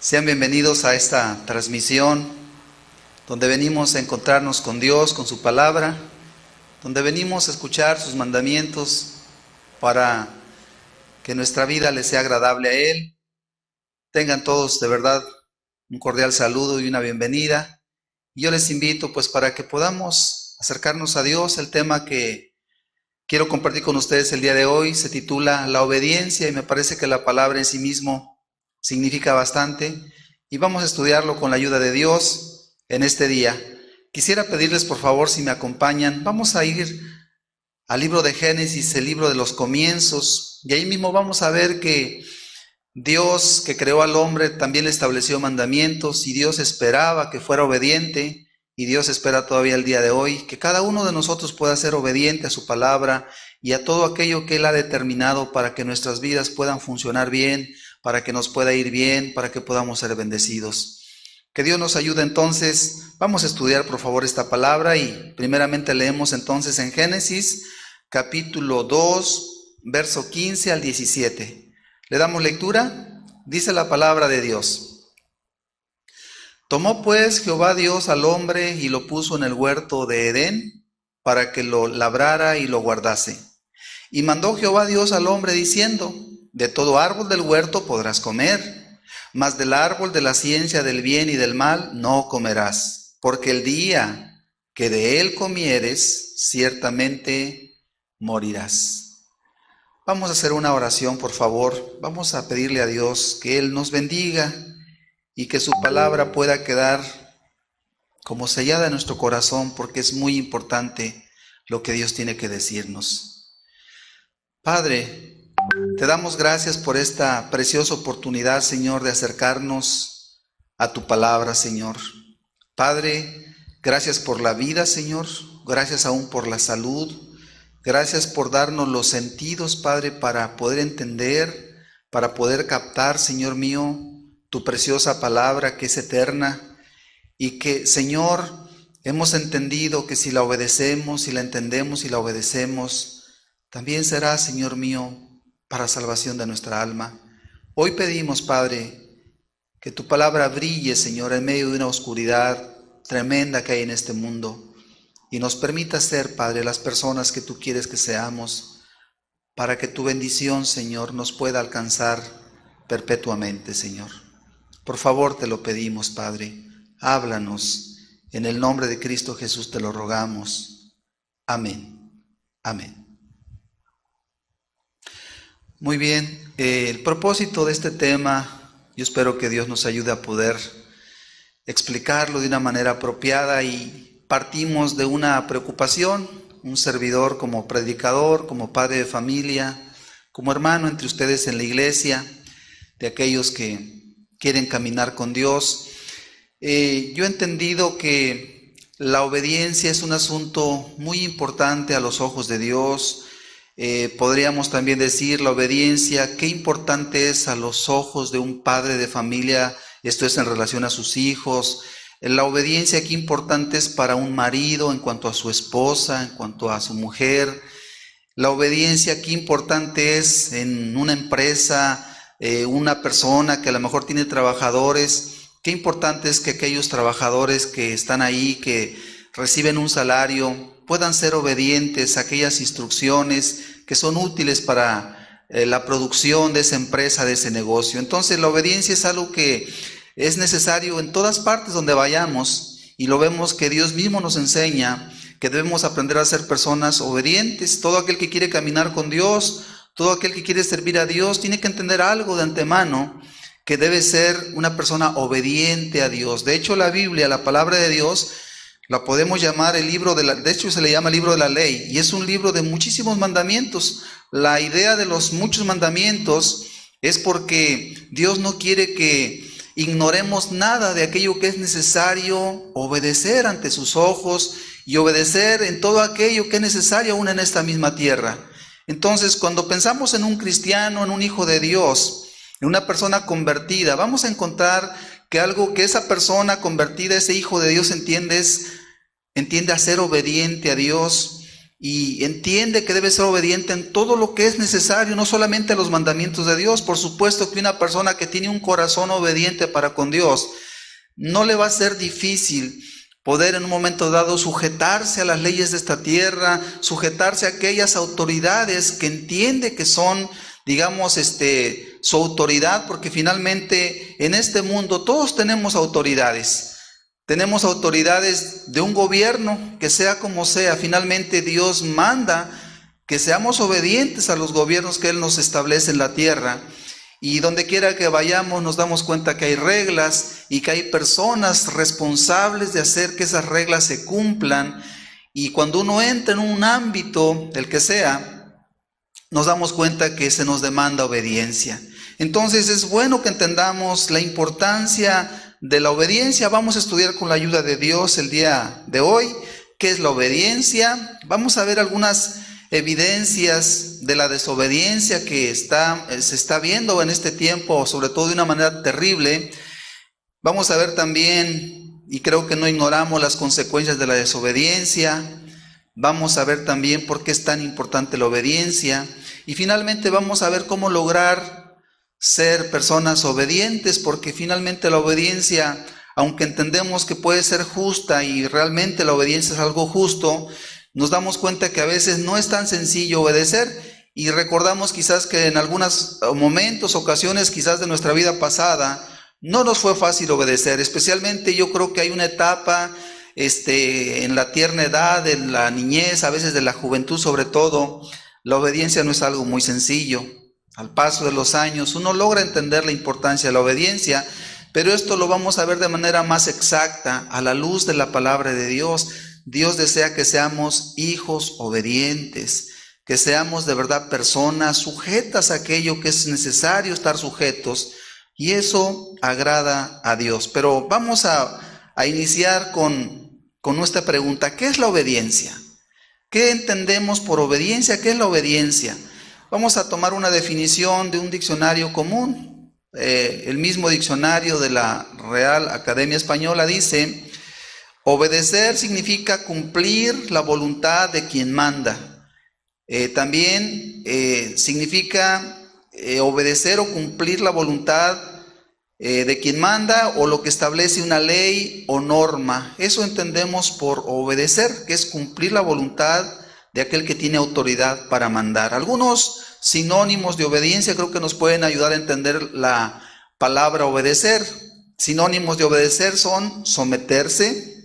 Sean bienvenidos a esta transmisión donde venimos a encontrarnos con Dios, con su palabra, donde venimos a escuchar sus mandamientos para que nuestra vida les sea agradable a Él. Tengan todos de verdad un cordial saludo y una bienvenida. Y yo les invito pues para que podamos acercarnos a Dios. El tema que quiero compartir con ustedes el día de hoy se titula La obediencia, y me parece que la palabra en sí mismo significa bastante, y vamos a estudiarlo con la ayuda de Dios en este día. Quisiera pedirles por favor, si me acompañan, vamos a ir al libro de Génesis, el libro de los comienzos, y ahí mismo vamos a ver que Dios, que creó al hombre, también le estableció mandamientos, y Dios esperaba que fuera obediente. Y Dios espera todavía el día de hoy que cada uno de nosotros pueda ser obediente a su palabra y a todo aquello que Él ha determinado para que nuestras vidas puedan funcionar bien, para que nos pueda ir bien, para que podamos ser bendecidos. Que Dios nos ayude entonces. Vamos a estudiar por favor esta palabra y primeramente leemos entonces en Génesis capítulo 2, verso 15 al 17. ¿Le damos lectura? Dice la palabra de Dios. Tomó pues Jehová Dios al hombre y lo puso en el huerto de Edén para que lo labrara y lo guardase. Y mandó Jehová Dios al hombre diciendo: de todo árbol del huerto podrás comer, mas del árbol de la ciencia del bien y del mal no comerás, porque el día que de él comieres, ciertamente morirás. Vamos a hacer una oración, por favor. Vamos a pedirle a Dios que Él nos bendiga y que su palabra pueda quedar como sellada en nuestro corazón, porque es muy importante lo que Dios tiene que decirnos. Padre, te damos gracias por esta preciosa oportunidad, Señor, de acercarnos a tu palabra, Señor. Padre, gracias por la vida, Señor. Gracias aún por la salud. Gracias por darnos los sentidos, Padre, para poder entender, para poder captar, Señor mío, tu preciosa palabra que es eterna, y que, Señor, hemos entendido que si la obedecemos, si la entendemos y la obedecemos, también será, Señor mío, para salvación de nuestra alma. Hoy pedimos, Padre, que tu palabra brille, Señor, en medio de una oscuridad tremenda que hay en este mundo, y nos permita ser, Padre, las personas que tú quieres que seamos, para que tu bendición, Señor, nos pueda alcanzar perpetuamente, Señor. Por favor, te lo pedimos, Padre. Háblanos. En el nombre de Cristo Jesús te lo rogamos. Amén. Amén. Muy bien. El propósito de este tema, yo espero que Dios nos ayude a poder explicarlo de una manera apropiada, y partimos de una preocupación, un servidor como predicador, como padre de familia, como hermano entre ustedes en la iglesia, de aquellos que quieren caminar con Dios. Yo he entendido que la obediencia es un asunto muy importante a los ojos de Dios. Podríamos también decir la obediencia, qué importante es a los ojos de un padre de familia, esto es en relación a sus hijos. La obediencia, qué importante es para un marido en cuanto a su esposa, en cuanto a su mujer. La obediencia, qué importante es en una empresa, una persona que a lo mejor tiene trabajadores. Qué importante es que aquellos trabajadores que están ahí, que reciben un salario, puedan ser obedientes a aquellas instrucciones que son útiles para la producción de esa empresa, de ese negocio. Entonces la obediencia es algo que es necesario en todas partes donde vayamos, y lo vemos que Dios mismo nos enseña que debemos aprender a ser personas obedientes. Todo aquel que quiere caminar con Dios, todo aquel que quiere servir a Dios, tiene que entender algo de antemano, que debe ser una persona obediente a Dios. De hecho, la Biblia, la palabra de Dios, la podemos llamar el libro de hecho se le llama el libro de la ley, y es un libro de muchísimos mandamientos. La idea de los muchos mandamientos es porque Dios no quiere que ignoremos nada de aquello que es necesario obedecer ante sus ojos, y obedecer en todo aquello que es necesario aún en esta misma tierra. Entonces, cuando pensamos en un cristiano, en un hijo de Dios, en una persona convertida, vamos a encontrar que algo que esa persona convertida, ese hijo de Dios entiende a ser obediente a Dios, y entiende que debe ser obediente en todo lo que es necesario, no solamente a los mandamientos de Dios. Por supuesto que una persona que tiene un corazón obediente para con Dios, no le va a ser difícil poder en un momento dado sujetarse a las leyes de esta tierra, sujetarse a aquellas autoridades que entiende que son, digamos, su autoridad, porque finalmente en este mundo todos tenemos autoridades. Tenemos autoridades de un gobierno, que sea como sea, finalmente Dios manda que seamos obedientes a los gobiernos que Él nos establece en la tierra. Y donde quiera que vayamos nos damos cuenta que hay reglas y que hay personas responsables de hacer que esas reglas se cumplan. Y cuando uno entra en un ámbito, el que sea, nos damos cuenta que se nos demanda obediencia. Entonces es bueno que entendamos la importancia de la obediencia. Vamos a estudiar con la ayuda de Dios el día de hoy qué es la obediencia. Vamos a ver algunas evidencias de la desobediencia que se está viendo en este tiempo, sobre todo de una manera terrible. Vamos a ver también, y creo que no ignoramos las consecuencias de la desobediencia. Vamos a ver también por qué es tan importante la obediencia. Y finalmente vamos a ver cómo lograr ser personas obedientes, porque finalmente la obediencia, aunque entendemos que puede ser justa y realmente la obediencia es algo justo, nos damos cuenta que a veces no es tan sencillo obedecer, y recordamos quizás que en algunos momentos, ocasiones quizás de nuestra vida pasada, no nos fue fácil obedecer. Especialmente yo creo que hay una etapa en la tierna edad, en la niñez, a veces de la juventud sobre todo, la obediencia no es algo muy sencillo. Al paso de los años uno logra entender la importancia de la obediencia, pero esto lo vamos a ver de manera más exacta a la luz de la palabra de Dios. Dios desea que seamos hijos obedientes, que seamos de verdad personas sujetas a aquello que es necesario estar sujetos, y eso agrada a Dios. Pero vamos a iniciar con nuestra pregunta: ¿qué es la obediencia? ¿Qué entendemos por obediencia? ¿Qué es la obediencia? Vamos a tomar una definición de un diccionario común. El mismo diccionario de la Real Academia Española dice: obedecer significa cumplir la voluntad de quien manda. También significa obedecer o cumplir la voluntad de quien manda, o lo que establece una ley o norma. Eso entendemos por obedecer, que es cumplir la voluntad de aquel que tiene autoridad para mandar. Algunos sinónimos de obediencia creo que nos pueden ayudar a entender la palabra obedecer. Sinónimos de obedecer son someterse,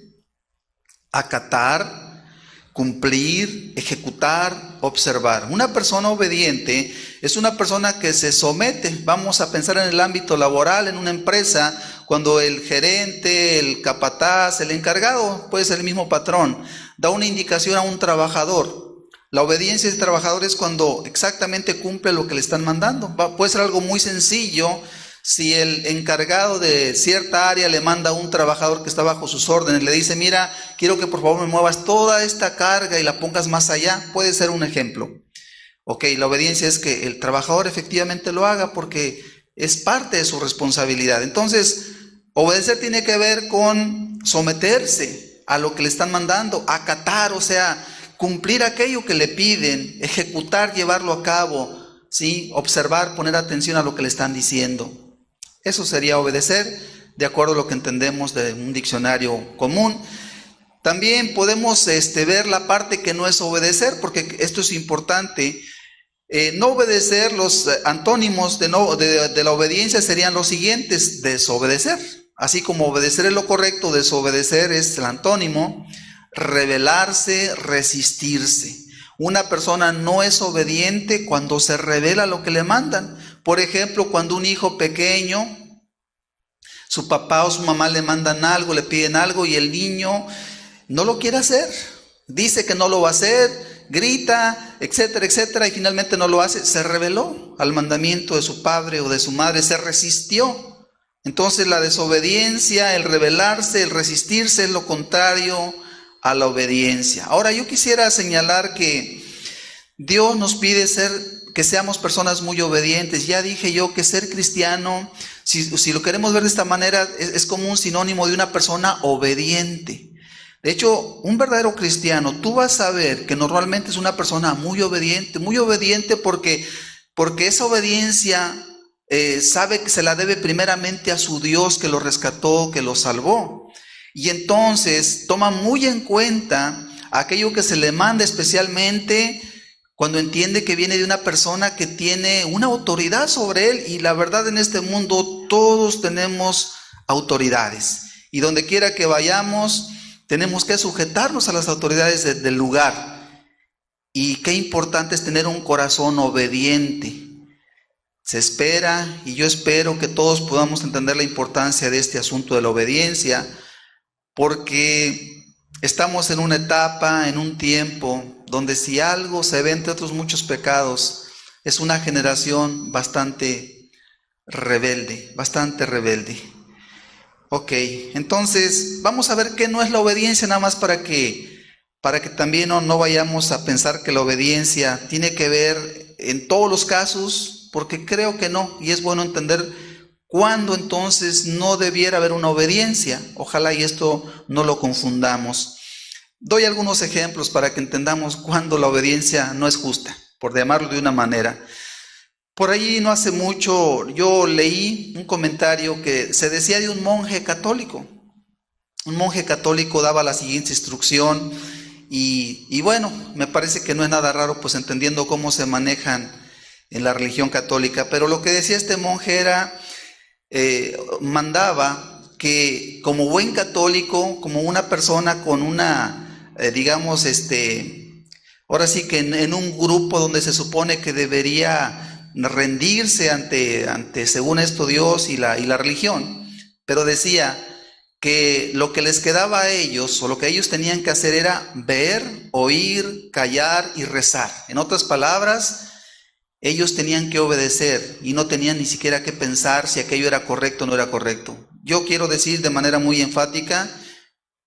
acatar, cumplir, ejecutar, observar. Una persona obediente es una persona que se somete. Vamos a pensar en el ámbito laboral, en una empresa, cuando el gerente, el capataz, el encargado, puede ser el mismo patrón, da una indicación a un trabajador. La obediencia del trabajador es cuando exactamente cumple lo que le están mandando. Puede ser algo muy sencillo. Si el encargado de cierta área le manda a un trabajador que está bajo sus órdenes, le dice: mira, quiero que por favor me muevas toda esta carga y la pongas más allá, puede ser un ejemplo. Ok, la obediencia es que el trabajador efectivamente lo haga porque es parte de su responsabilidad. Entonces, obedecer tiene que ver con someterse a lo que le están mandando, acatar, o sea, cumplir aquello que le piden, ejecutar, llevarlo a cabo, ¿sí? Observar, poner atención a lo que le están diciendo. Eso sería obedecer, de acuerdo a lo que entendemos de un diccionario común. También podemos ver la parte que no es obedecer, porque esto es importante. No obedecer, los antónimos de la obediencia serían los siguientes: desobedecer. Así como obedecer es lo correcto, desobedecer es el antónimo. Rebelarse, resistirse. Una persona no es obediente cuando se rebela a lo que le mandan. Por ejemplo, cuando un hijo pequeño, su papá o su mamá le mandan algo, le piden algo y el niño no lo quiere hacer. Dice que no lo va a hacer, grita, etcétera, etcétera, y finalmente no lo hace. Se rebeló al mandamiento de su padre o de su madre, se resistió. Entonces la desobediencia, el rebelarse, el resistirse es lo contrario a la obediencia. Ahora yo quisiera señalar que Dios nos pide que seamos personas muy obedientes. Ya dije yo que ser cristiano, si lo queremos ver de esta manera, es como un sinónimo de una persona obediente. De hecho, un verdadero cristiano, tú vas a ver que normalmente es una persona muy obediente porque esa obediencia sabe que se la debe primeramente a su Dios que lo rescató, que lo salvó. Y entonces toma muy en cuenta aquello que se le manda, especialmente cuando entiende que viene de una persona que tiene una autoridad sobre él. Y la verdad, en este mundo todos tenemos autoridades. Y donde quiera que vayamos, tenemos que sujetarnos a las autoridades del lugar. Y qué importante es tener un corazón obediente. Se espera, y yo espero que todos podamos entender la importancia de este asunto de la obediencia, porque estamos en una etapa, en un tiempo, donde si algo se ve entre otros muchos pecados, es una generación bastante rebelde. Ok, entonces vamos a ver qué no es la obediencia, nada más para que también no vayamos a pensar que la obediencia tiene que ver en todos los casos, porque creo que no, y es bueno entender cuándo entonces no debiera haber una obediencia. Ojalá y esto no lo confundamos. Doy algunos ejemplos para que entendamos cuándo la obediencia no es justa, por llamarlo de una manera. Por allí no hace mucho yo leí un comentario que se decía de un monje católico. Un monje católico daba la siguiente instrucción y bueno, me parece que no es nada raro, pues entendiendo cómo se manejan en la religión católica. Pero lo que decía este monje era, mandaba que como buen católico, como una persona con una, ahora sí que en un grupo donde se supone que debería rendirse ante según esto, Dios y la religión, pero decía que lo que les quedaba a ellos, o lo que ellos tenían que hacer, era ver, oír, callar y rezar. En otras palabras, ellos tenían que obedecer y no tenían ni siquiera que pensar si aquello era correcto o no era correcto. Yo quiero decir de manera muy enfática,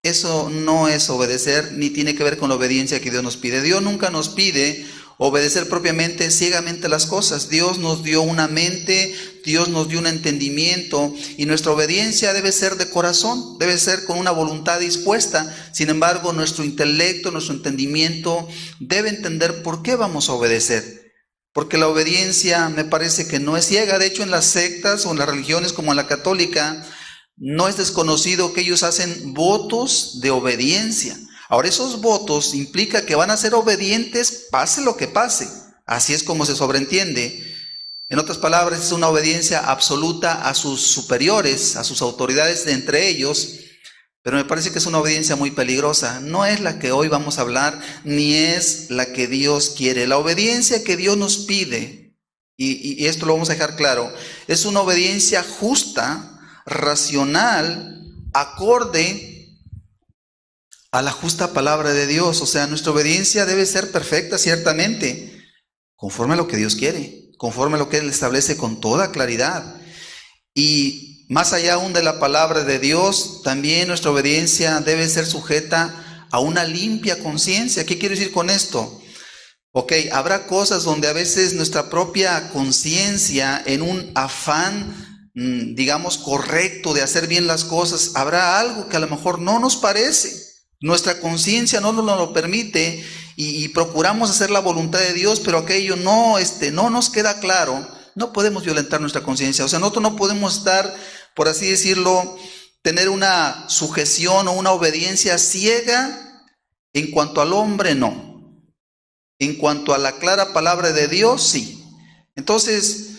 eso no es obedecer, ni tiene que ver con la obediencia que Dios nos pide. Dios nunca nos pide obedecer propiamente, ciegamente las cosas. Dios nos dio una mente, Dios nos dio un entendimiento, y nuestra obediencia debe ser de corazón, debe ser con una voluntad dispuesta. Sin embargo, nuestro intelecto, nuestro entendimiento debe entender por qué vamos a obedecer. Porque la obediencia me parece que no es ciega. De hecho, en las sectas o en las religiones como en la católica, no es desconocido que ellos hacen votos de obediencia. Ahora, esos votos implica que van a ser obedientes pase lo que pase. Así es como se sobreentiende. En otras palabras, es una obediencia absoluta a sus superiores, a sus autoridades de entre ellos. Pero me parece que es una obediencia muy peligrosa. No es la que hoy vamos a hablar, ni es la que Dios quiere. La obediencia que Dios nos pide, y esto lo vamos a dejar claro, es una obediencia justa, racional, acorde a la justa palabra de Dios. O sea, nuestra obediencia debe ser perfecta, ciertamente, conforme a lo que Dios quiere, conforme a lo que Él establece con toda claridad. Y más allá aún de la palabra de Dios, también nuestra obediencia debe ser sujeta a una limpia conciencia. ¿Qué quiero decir con esto? Ok, habrá cosas donde a veces nuestra propia conciencia, en un afán, digamos, correcto de hacer bien las cosas, habrá algo que a lo mejor no nos parece. Nuestra conciencia no nos lo permite y procuramos hacer la voluntad de Dios, pero aquello no nos queda claro. No podemos violentar nuestra conciencia. O sea, nosotros no podemos estar, por así decirlo, tener una sujeción o una obediencia ciega. En cuanto al hombre, no. En cuanto a la clara palabra de Dios, sí. Entonces,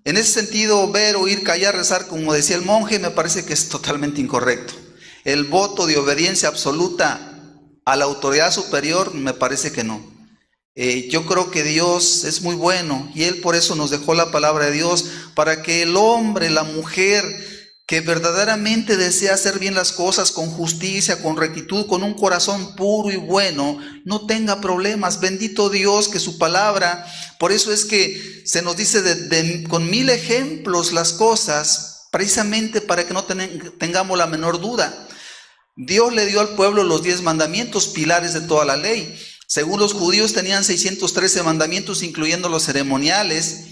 en ese sentido, ver, oír, callar, rezar, como decía el monje, me parece que es totalmente incorrecto. El voto de obediencia absoluta a la autoridad superior, me parece que no. Yo creo que Dios es muy bueno y Él por eso nos dejó la palabra de Dios, para que el hombre, la mujer que verdaderamente desea hacer bien las cosas con justicia, con rectitud, con un corazón puro y bueno, no tenga problemas. Bendito Dios que su palabra, por eso es que se nos dice con 1000 ejemplos las cosas, precisamente para que no tengamos la menor duda. Dios le dio al pueblo los 10 mandamientos, pilares de toda la ley. Según los judíos tenían 613 mandamientos, incluyendo los ceremoniales,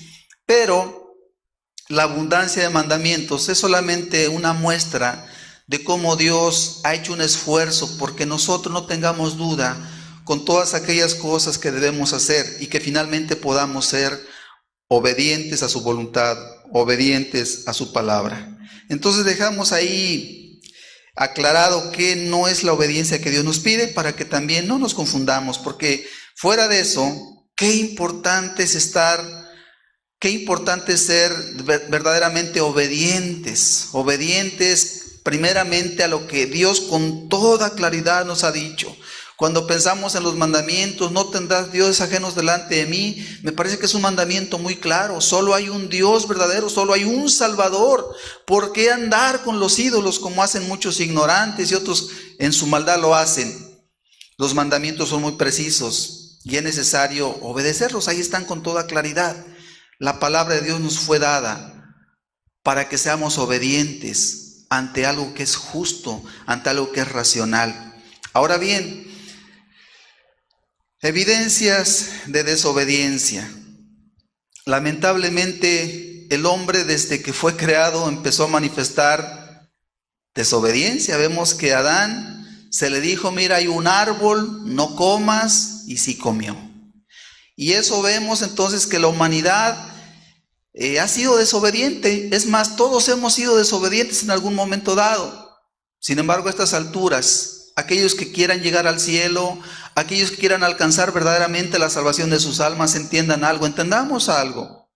pero la abundancia de mandamientos es solamente una muestra de cómo Dios ha hecho un esfuerzo porque nosotros no tengamos duda con todas aquellas cosas que debemos hacer y que finalmente podamos ser obedientes a su voluntad, obedientes a su palabra. Entonces dejamos ahí aclarado que no es la obediencia que Dios nos pide para que también no nos confundamos, porque fuera de eso, qué importante es ser verdaderamente obedientes primeramente a lo que Dios con toda claridad nos ha dicho. Cuando pensamos en los mandamientos, no tendrás dioses ajenos delante de mí, me parece que es un mandamiento muy claro. Solo hay un Dios verdadero, solo hay un Salvador. ¿Por qué andar con los ídolos como hacen muchos ignorantes y otros en su maldad lo hacen? Los mandamientos son muy precisos y es necesario obedecerlos. Ahí están con toda claridad. La palabra de Dios nos fue dada para que seamos obedientes ante algo que es justo, ante algo que es racional. Ahora bien, evidencias de desobediencia. Lamentablemente, el hombre desde que fue creado empezó a manifestar desobediencia. Vemos que a Adán se le dijo, mira, hay un árbol, no comas, y sí comió. Y eso vemos entonces que la humanidad ha sido desobediente. Es más, todos hemos sido desobedientes en algún momento dado. Sin embargo, a estas alturas, aquellos que quieran llegar al cielo, aquellos que quieran alcanzar verdaderamente la salvación de sus almas, entendamos algo.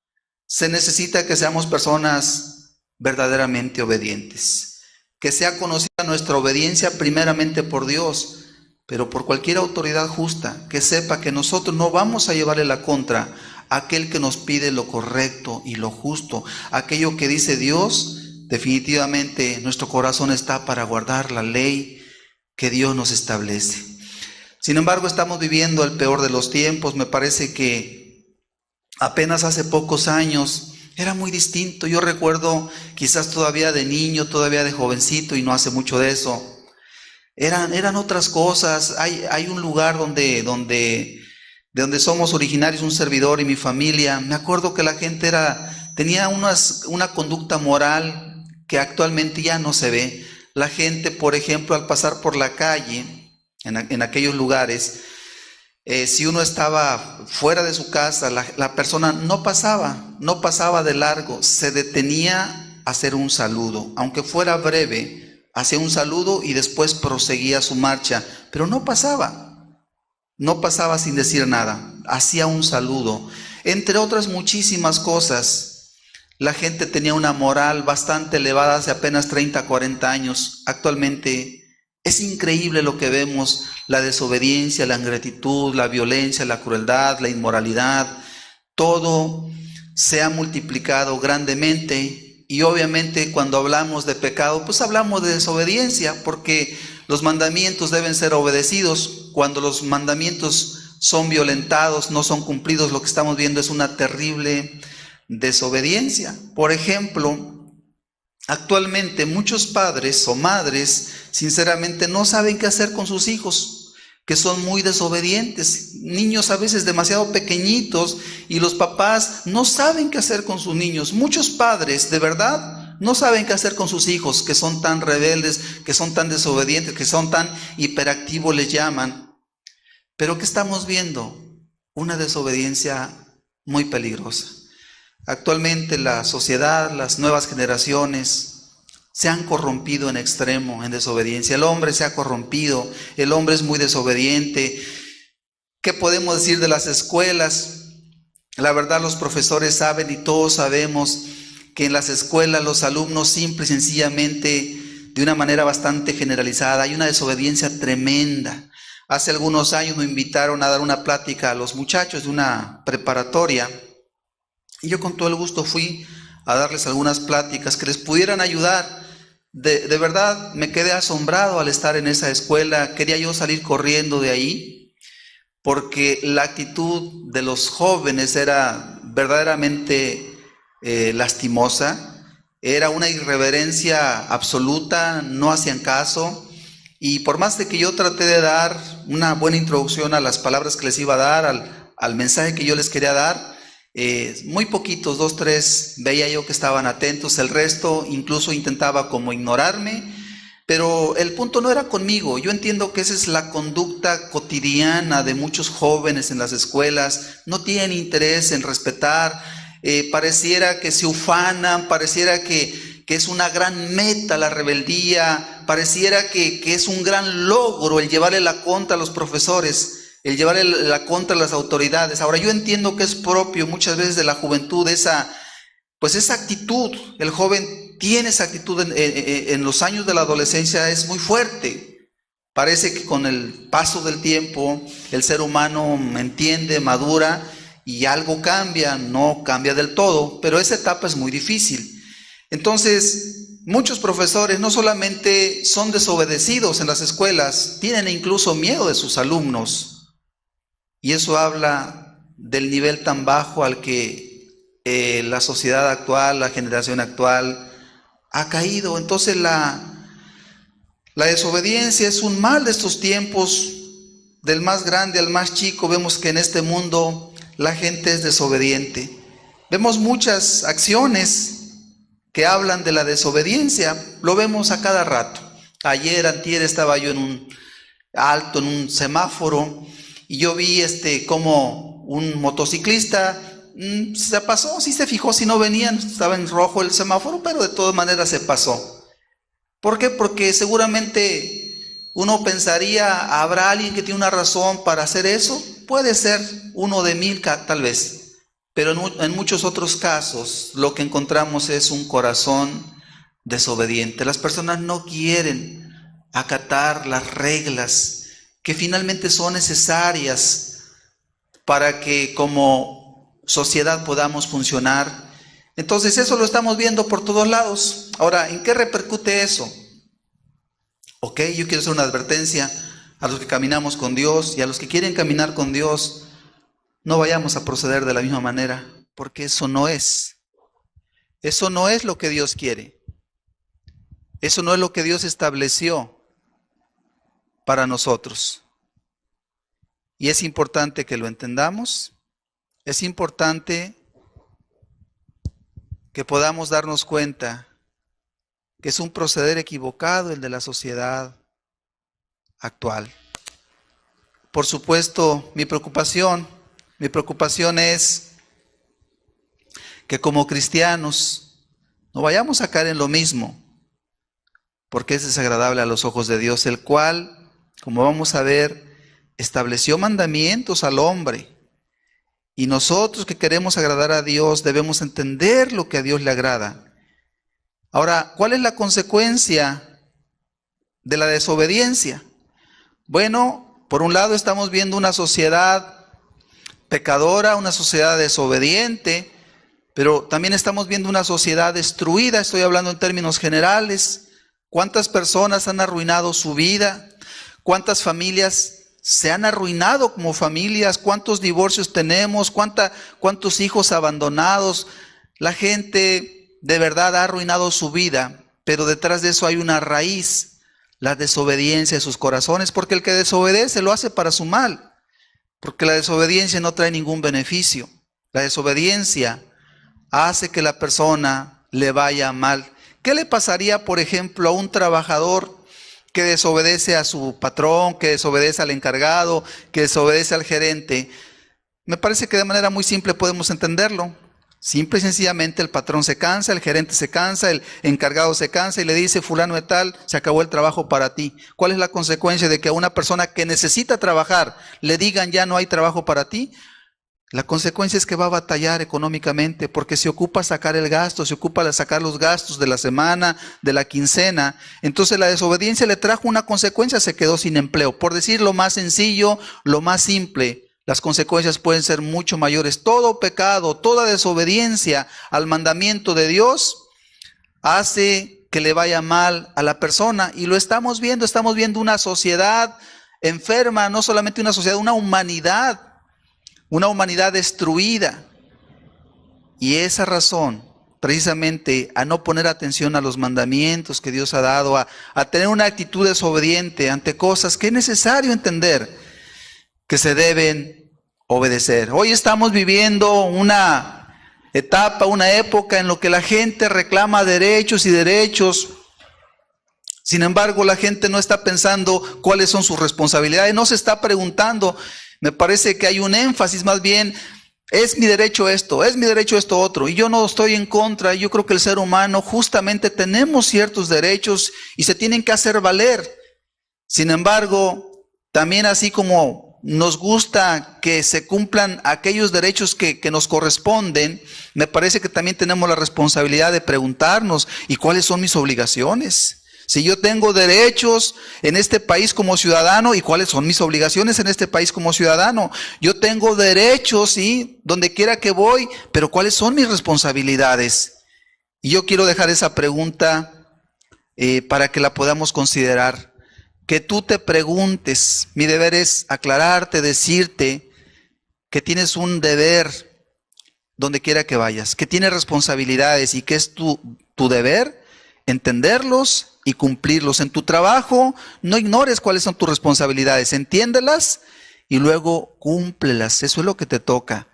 Se necesita que seamos personas verdaderamente obedientes. Que sea conocida nuestra obediencia primeramente por Dios, pero por cualquier autoridad justa, que sepa que nosotros no vamos a llevarle la contra a aquel que nos pide lo correcto y lo justo. Aquello que dice Dios, definitivamente nuestro corazón está para guardar la ley que Dios nos establece. Sin embargo, estamos viviendo el peor de los tiempos. Me parece que apenas hace pocos años era muy distinto. Yo recuerdo quizás todavía de niño, todavía de jovencito, y no hace mucho de eso. Eran otras cosas. Hay un lugar de donde somos originarios, un servidor y mi familia. Me acuerdo que la gente tenía una conducta moral que actualmente ya no se ve. La gente, por ejemplo, al pasar por la calle, en aquellos lugares, si uno estaba fuera de su casa, la persona no pasaba de largo, se detenía a hacer un saludo, aunque fuera breve, hacía un saludo y después proseguía su marcha, pero no pasaba sin decir nada, hacía un saludo. Entre otras muchísimas cosas, la gente tenía una moral bastante elevada hace apenas 30, 40 años. Actualmente es increíble lo que vemos, la desobediencia, la ingratitud, la violencia, la crueldad, la inmoralidad. Todo se ha multiplicado grandemente y obviamente cuando hablamos de pecado, pues hablamos de desobediencia, porque los mandamientos deben ser obedecidos. Cuando los mandamientos son violentados, no son cumplidos, lo que estamos viendo es una terrible desobediencia. Por ejemplo, actualmente muchos padres o madres sinceramente no saben qué hacer con sus hijos, que son muy desobedientes, niños a veces demasiado pequeñitos, y los papás no saben qué hacer con sus niños. Muchos padres de verdad no saben qué hacer con sus hijos, que son tan rebeldes, que son tan desobedientes, que son tan hiperactivos, les llaman. Pero ¿qué estamos viendo? Una desobediencia muy peligrosa. Actualmente la sociedad, las nuevas generaciones se han corrompido en extremo en desobediencia. El hombre se ha corrompido, el hombre es muy desobediente. ¿Qué podemos decir de las escuelas? La verdad, los profesores saben y todos sabemos que en las escuelas los alumnos simple y sencillamente, de una manera bastante generalizada, hay una desobediencia tremenda. Hace algunos años me invitaron a dar una plática a los muchachos de una preparatoria y yo con todo el gusto fui a darles algunas pláticas que les pudieran ayudar. De verdad me quedé asombrado al estar en esa escuela. Quería yo salir corriendo de ahí porque la actitud de los jóvenes era verdaderamente lastimosa. Era una irreverencia absoluta, no hacían caso. Y por más de que yo traté de dar una buena introducción a las palabras que les iba a dar, al mensaje que yo les quería dar, muy poquitos, 2, 3, veía yo que estaban atentos. El resto incluso intentaba como ignorarme, Pero el punto no era conmigo. Yo entiendo que esa es la conducta cotidiana de muchos jóvenes en las escuelas. No tienen interés en respetar. Pareciera que se ufanan, pareciera que es una gran meta la rebeldía, pareciera que es un gran logro el llevarle la contra a los profesores, el llevarle la contra a las autoridades. Ahora, yo entiendo que es propio muchas veces de la juventud esa actitud. El joven tiene esa actitud en los años de la adolescencia, es muy fuerte. Parece que con el paso del tiempo el ser humano entiende, madura y algo cambia, no cambia del todo, pero esa etapa es muy difícil. Entonces, muchos profesores no solamente son desobedecidos en las escuelas, tienen incluso miedo de sus alumnos. Y eso habla del nivel tan bajo al que la sociedad actual, la generación actual ha caído. Entonces la desobediencia es un mal de estos tiempos, del más grande al más chico. Vemos que en este mundo la gente es desobediente. Vemos muchas acciones que hablan de la desobediencia, lo vemos a cada rato. Antier estaba yo en un semáforo, y yo vi como un motociclista se pasó, sí se fijó si no venían, estaba en rojo el semáforo, pero de todas maneras se pasó. ¿Por qué? Porque seguramente uno pensaría, ¿habrá alguien que tiene una razón para hacer eso? Puede ser uno de 1000 tal vez. Pero en muchos otros casos lo que encontramos es un corazón desobediente. Las personas no quieren acatar las reglas que finalmente son necesarias para que como sociedad podamos funcionar. Entonces eso lo estamos viendo por todos lados. Ahora, ¿en qué repercute eso? Ok, yo quiero hacer una advertencia a los que caminamos con Dios y a los que quieren caminar con Dios. No vayamos a proceder de la misma manera, porque eso no es lo que Dios quiere. Eso no es lo que Dios estableció para nosotros. Y es importante que lo entendamos, es importante que podamos darnos cuenta que es un proceder equivocado el de la sociedad actual. Por supuesto, mi preocupación es que como cristianos no vayamos a caer en lo mismo, porque es desagradable a los ojos de Dios, el cual, como vamos a ver, estableció mandamientos al hombre. Y nosotros que queremos agradar a Dios debemos entender lo que a Dios le agrada. Ahora, ¿cuál es la consecuencia de la desobediencia? Bueno, por un lado estamos viendo una sociedad pecadora, una sociedad desobediente, pero también estamos viendo una sociedad destruida. Estoy hablando en términos generales. ¿Cuántas personas han arruinado su vida? ¿Cuántas familias se han arruinado como familias? ¿Cuántos divorcios tenemos? ¿Cuántos hijos abandonados? La gente de verdad ha arruinado su vida, pero detrás de eso hay una raíz, la desobediencia de sus corazones, porque el que desobedece lo hace para su mal. Porque la desobediencia no trae ningún beneficio. La desobediencia hace que la persona le vaya mal. ¿Qué le pasaría, por ejemplo, a un trabajador que desobedece a su patrón, que desobedece al encargado, que desobedece al gerente? Me parece que de manera muy simple podemos entenderlo. Simple y sencillamente el patrón se cansa, el gerente se cansa, el encargado se cansa y le dice: fulano de tal, se acabó el trabajo para ti. ¿Cuál es la consecuencia de que a una persona que necesita trabajar le digan: ya no hay trabajo para ti? La consecuencia es que va a batallar económicamente, porque se ocupa sacar el gasto, se ocupa de sacar los gastos de la semana, de la quincena. Entonces la desobediencia le trajo una consecuencia: se quedó sin empleo. Por decir lo más sencillo, lo más simple, las consecuencias pueden ser mucho mayores. Todo pecado, toda desobediencia al mandamiento de Dios hace que le vaya mal a la persona. Y lo estamos viendo una sociedad enferma, no solamente una sociedad, una humanidad destruida. Y esa razón, precisamente, a no poner atención a los mandamientos que Dios ha dado, a tener una actitud desobediente ante cosas que es necesario entender que se deben obedecer. Hoy estamos viviendo una etapa, una época en la que la gente reclama derechos y derechos Sin embargo, la gente no está pensando cuáles son sus responsabilidades, no se está preguntando. Me parece que hay un énfasis más bien, es mi derecho esto, es mi derecho esto otro. Y yo no estoy en contra, yo creo que el ser humano justamente tenemos ciertos derechos y se tienen que hacer valer. Sin embargo, también así como nos gusta que se cumplan aquellos derechos que nos corresponden, me parece que también tenemos la responsabilidad de preguntarnos, ¿y cuáles son mis obligaciones? Si yo tengo derechos en este país como ciudadano, ¿y cuáles son mis obligaciones en este país como ciudadano? Yo tengo derechos, sí, donde quiera que voy, pero ¿cuáles son mis responsabilidades? Y yo quiero dejar esa pregunta para que la podamos considerar. Que tú te preguntes, mi deber es aclararte, decirte que tienes un deber donde quiera que vayas, que tienes responsabilidades y que es tu deber entenderlos y cumplirlos. En tu trabajo, no ignores cuáles son tus responsabilidades, entiéndelas y luego cúmplelas. Eso es lo que te toca.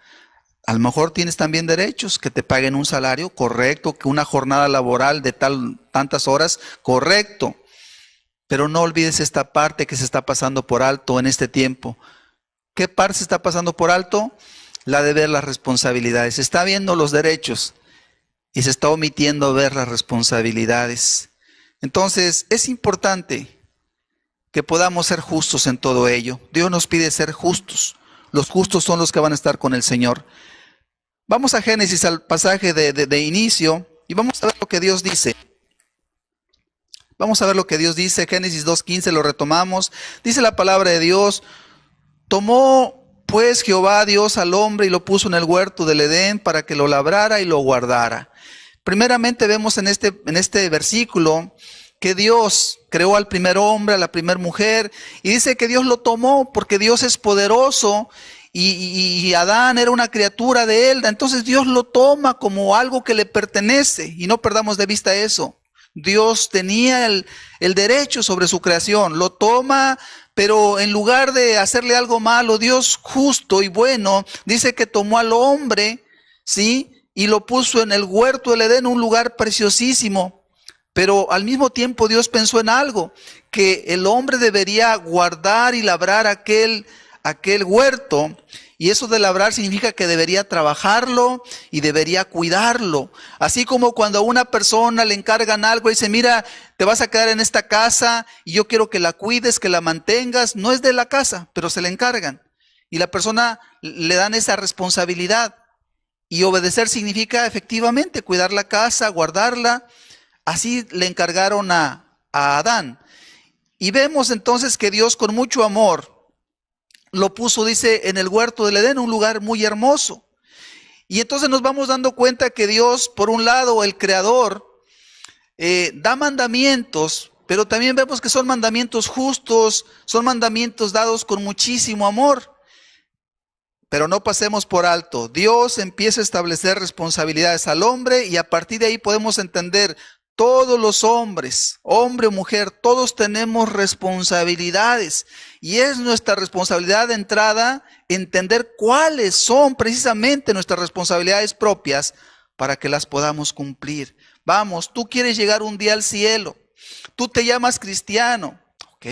A lo mejor tienes también derechos, que te paguen un salario, correcto, que una jornada laboral de tantas horas, correcto. Pero no olvides esta parte que se está pasando por alto en este tiempo. ¿Qué parte se está pasando por alto? La de ver las responsabilidades. Se está viendo los derechos y se está omitiendo ver las responsabilidades. Entonces, es importante que podamos ser justos en todo ello. Dios nos pide ser justos. Los justos son los que van a estar con el Señor. Vamos a Génesis, al pasaje de inicio, y vamos a ver lo que Dios dice. Vamos a ver lo que Dios dice, Génesis 2:15, lo retomamos. Dice la palabra de Dios: tomó pues Jehová Dios al hombre y lo puso en el huerto del Edén para que lo labrara y lo guardara. Primeramente vemos en este versículo que Dios creó al primer hombre, a la primera mujer, y dice que Dios lo tomó porque Dios es poderoso y Adán era una criatura de él. Entonces Dios lo toma como algo que le pertenece y no perdamos de vista eso. Dios tenía el derecho sobre su creación, lo toma, pero en lugar de hacerle algo malo, Dios justo y bueno, dice que tomó al hombre, ¿sí? Y lo puso en el huerto del Edén, un lugar preciosísimo. Pero al mismo tiempo Dios pensó en algo, que el hombre debería guardar y labrar aquel huerto. Y eso de labrar significa que debería trabajarlo y debería cuidarlo. Así como cuando a una persona le encargan algo y dice, mira, te vas a quedar en esta casa y yo quiero que la cuides, que la mantengas. No es de la casa, pero se le encargan. Y la persona le dan esa responsabilidad. Y obedecer significa efectivamente cuidar la casa, guardarla. Así le encargaron a Adán. Y vemos entonces que Dios con mucho amor lo puso, dice, en el huerto del Edén, un lugar muy hermoso. Y entonces nos vamos dando cuenta que Dios, por un lado, el Creador, da mandamientos, pero también vemos que son mandamientos justos, son mandamientos dados con muchísimo amor. Pero no pasemos por alto. Dios empieza a establecer responsabilidades al hombre y a partir de ahí podemos entender todos los hombres, hombre o mujer, todos tenemos responsabilidades y es nuestra responsabilidad de entrada entender cuáles son precisamente nuestras responsabilidades propias para que las podamos cumplir. Vamos, tú quieres llegar un día al cielo, tú te llamas cristiano, ok.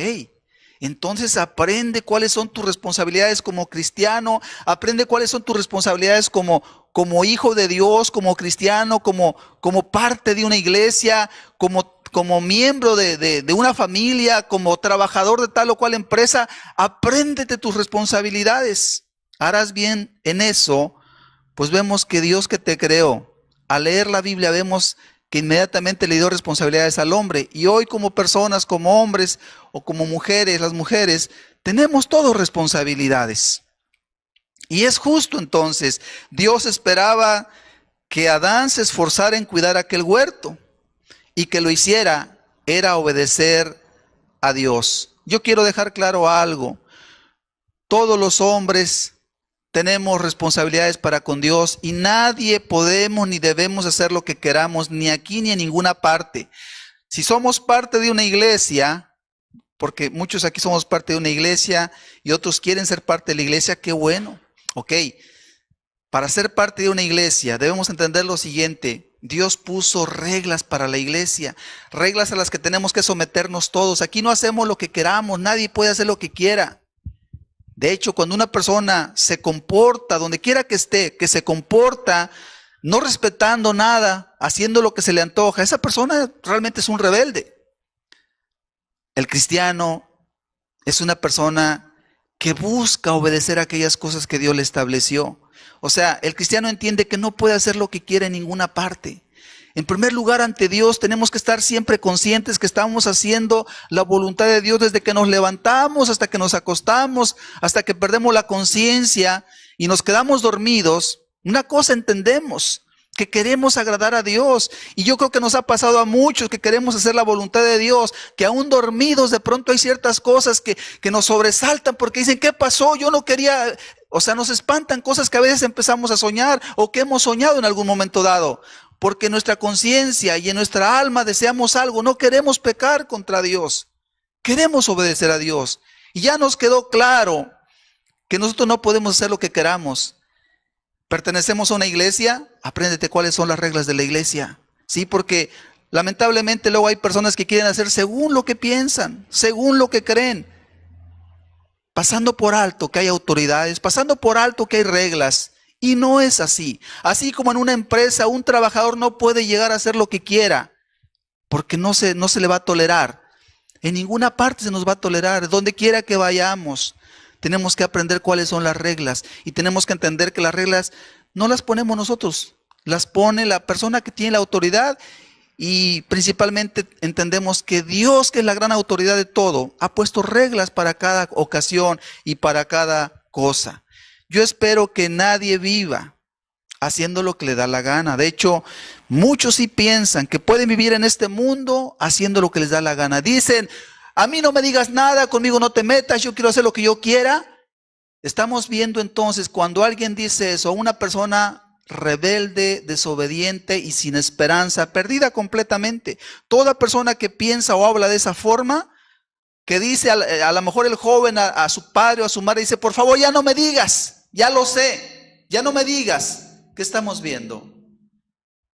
Entonces aprende cuáles son tus responsabilidades como cristiano, aprende cuáles son tus responsabilidades como hijo de Dios, como cristiano, como parte de una iglesia, como miembro de una familia, como trabajador de tal o cual empresa. Apréndete tus responsabilidades. Harás bien en eso, pues vemos que Dios que te creó, al leer la Biblia vemos que inmediatamente le dio responsabilidades al hombre. Y hoy como personas, como hombres o como mujeres, las mujeres, tenemos todos responsabilidades. Y es justo entonces, Dios esperaba que Adán se esforzara en cuidar aquel huerto y que lo hiciera era obedecer a Dios. Yo quiero dejar claro algo, todos los hombres tenemos responsabilidades para con Dios y nadie podemos ni debemos hacer lo que queramos, ni aquí ni en ninguna parte. Si somos parte de una iglesia, porque muchos aquí somos parte de una iglesia y otros quieren ser parte de la iglesia, qué bueno. Ok, para ser parte de una iglesia debemos entender lo siguiente, Dios puso reglas para la iglesia, reglas a las que tenemos que someternos todos. Aquí no hacemos lo que queramos, nadie puede hacer lo que quiera. De hecho, cuando una persona se comporta, donde quiera que esté, que se comporta no respetando nada, haciendo lo que se le antoja, esa persona realmente es un rebelde. El cristiano es una persona que busca obedecer aquellas cosas que Dios le estableció. O sea, el cristiano entiende que no puede hacer lo que quiere en ninguna parte. En primer lugar, ante Dios tenemos que estar siempre conscientes que estamos haciendo la voluntad de Dios desde que nos levantamos hasta que nos acostamos, hasta que perdemos la conciencia y nos quedamos dormidos. Una cosa entendemos, que queremos agradar a Dios. Y yo creo que nos ha pasado a muchos que queremos hacer la voluntad de Dios, que aún dormidos de pronto hay ciertas cosas que nos sobresaltan porque dicen, ¿qué pasó? Yo no quería... O sea, nos espantan cosas que a veces empezamos a soñar o que hemos soñado en algún momento dado. Porque en nuestra conciencia y en nuestra alma deseamos algo, no queremos pecar contra Dios, queremos obedecer a Dios. Y ya nos quedó claro que nosotros no podemos hacer lo que queramos. ¿Pertenecemos a una iglesia? Apréndete cuáles son las reglas de la iglesia. Sí, porque lamentablemente luego hay personas que quieren hacer según lo que piensan, según lo que creen, pasando por alto que hay autoridades, pasando por alto que hay reglas. Y no es así. Así como en una empresa un trabajador no puede llegar a hacer lo que quiera, porque no se le va a tolerar. En ninguna parte se nos va a tolerar. Donde quiera que vayamos, tenemos que aprender cuáles son las reglas. Y tenemos que entender que las reglas no las ponemos nosotros, las pone la persona que tiene la autoridad. Y principalmente entendemos que Dios, que es la gran autoridad de todo, ha puesto reglas para cada ocasión y para cada cosa. Yo espero que nadie viva haciendo lo que le da la gana. De hecho, muchos sí piensan que pueden vivir en este mundo haciendo lo que les da la gana. Dicen, a mí no me digas nada, conmigo no te metas, yo quiero hacer lo que yo quiera. Estamos viendo entonces cuando alguien dice eso, una persona rebelde, desobediente y sin esperanza, perdida completamente. Toda persona que piensa o habla de esa forma, que dice a lo mejor el joven a su padre o a su madre, dice, por favor ya no me digas. Ya lo sé, ya no me digas. ¿Qué estamos viendo?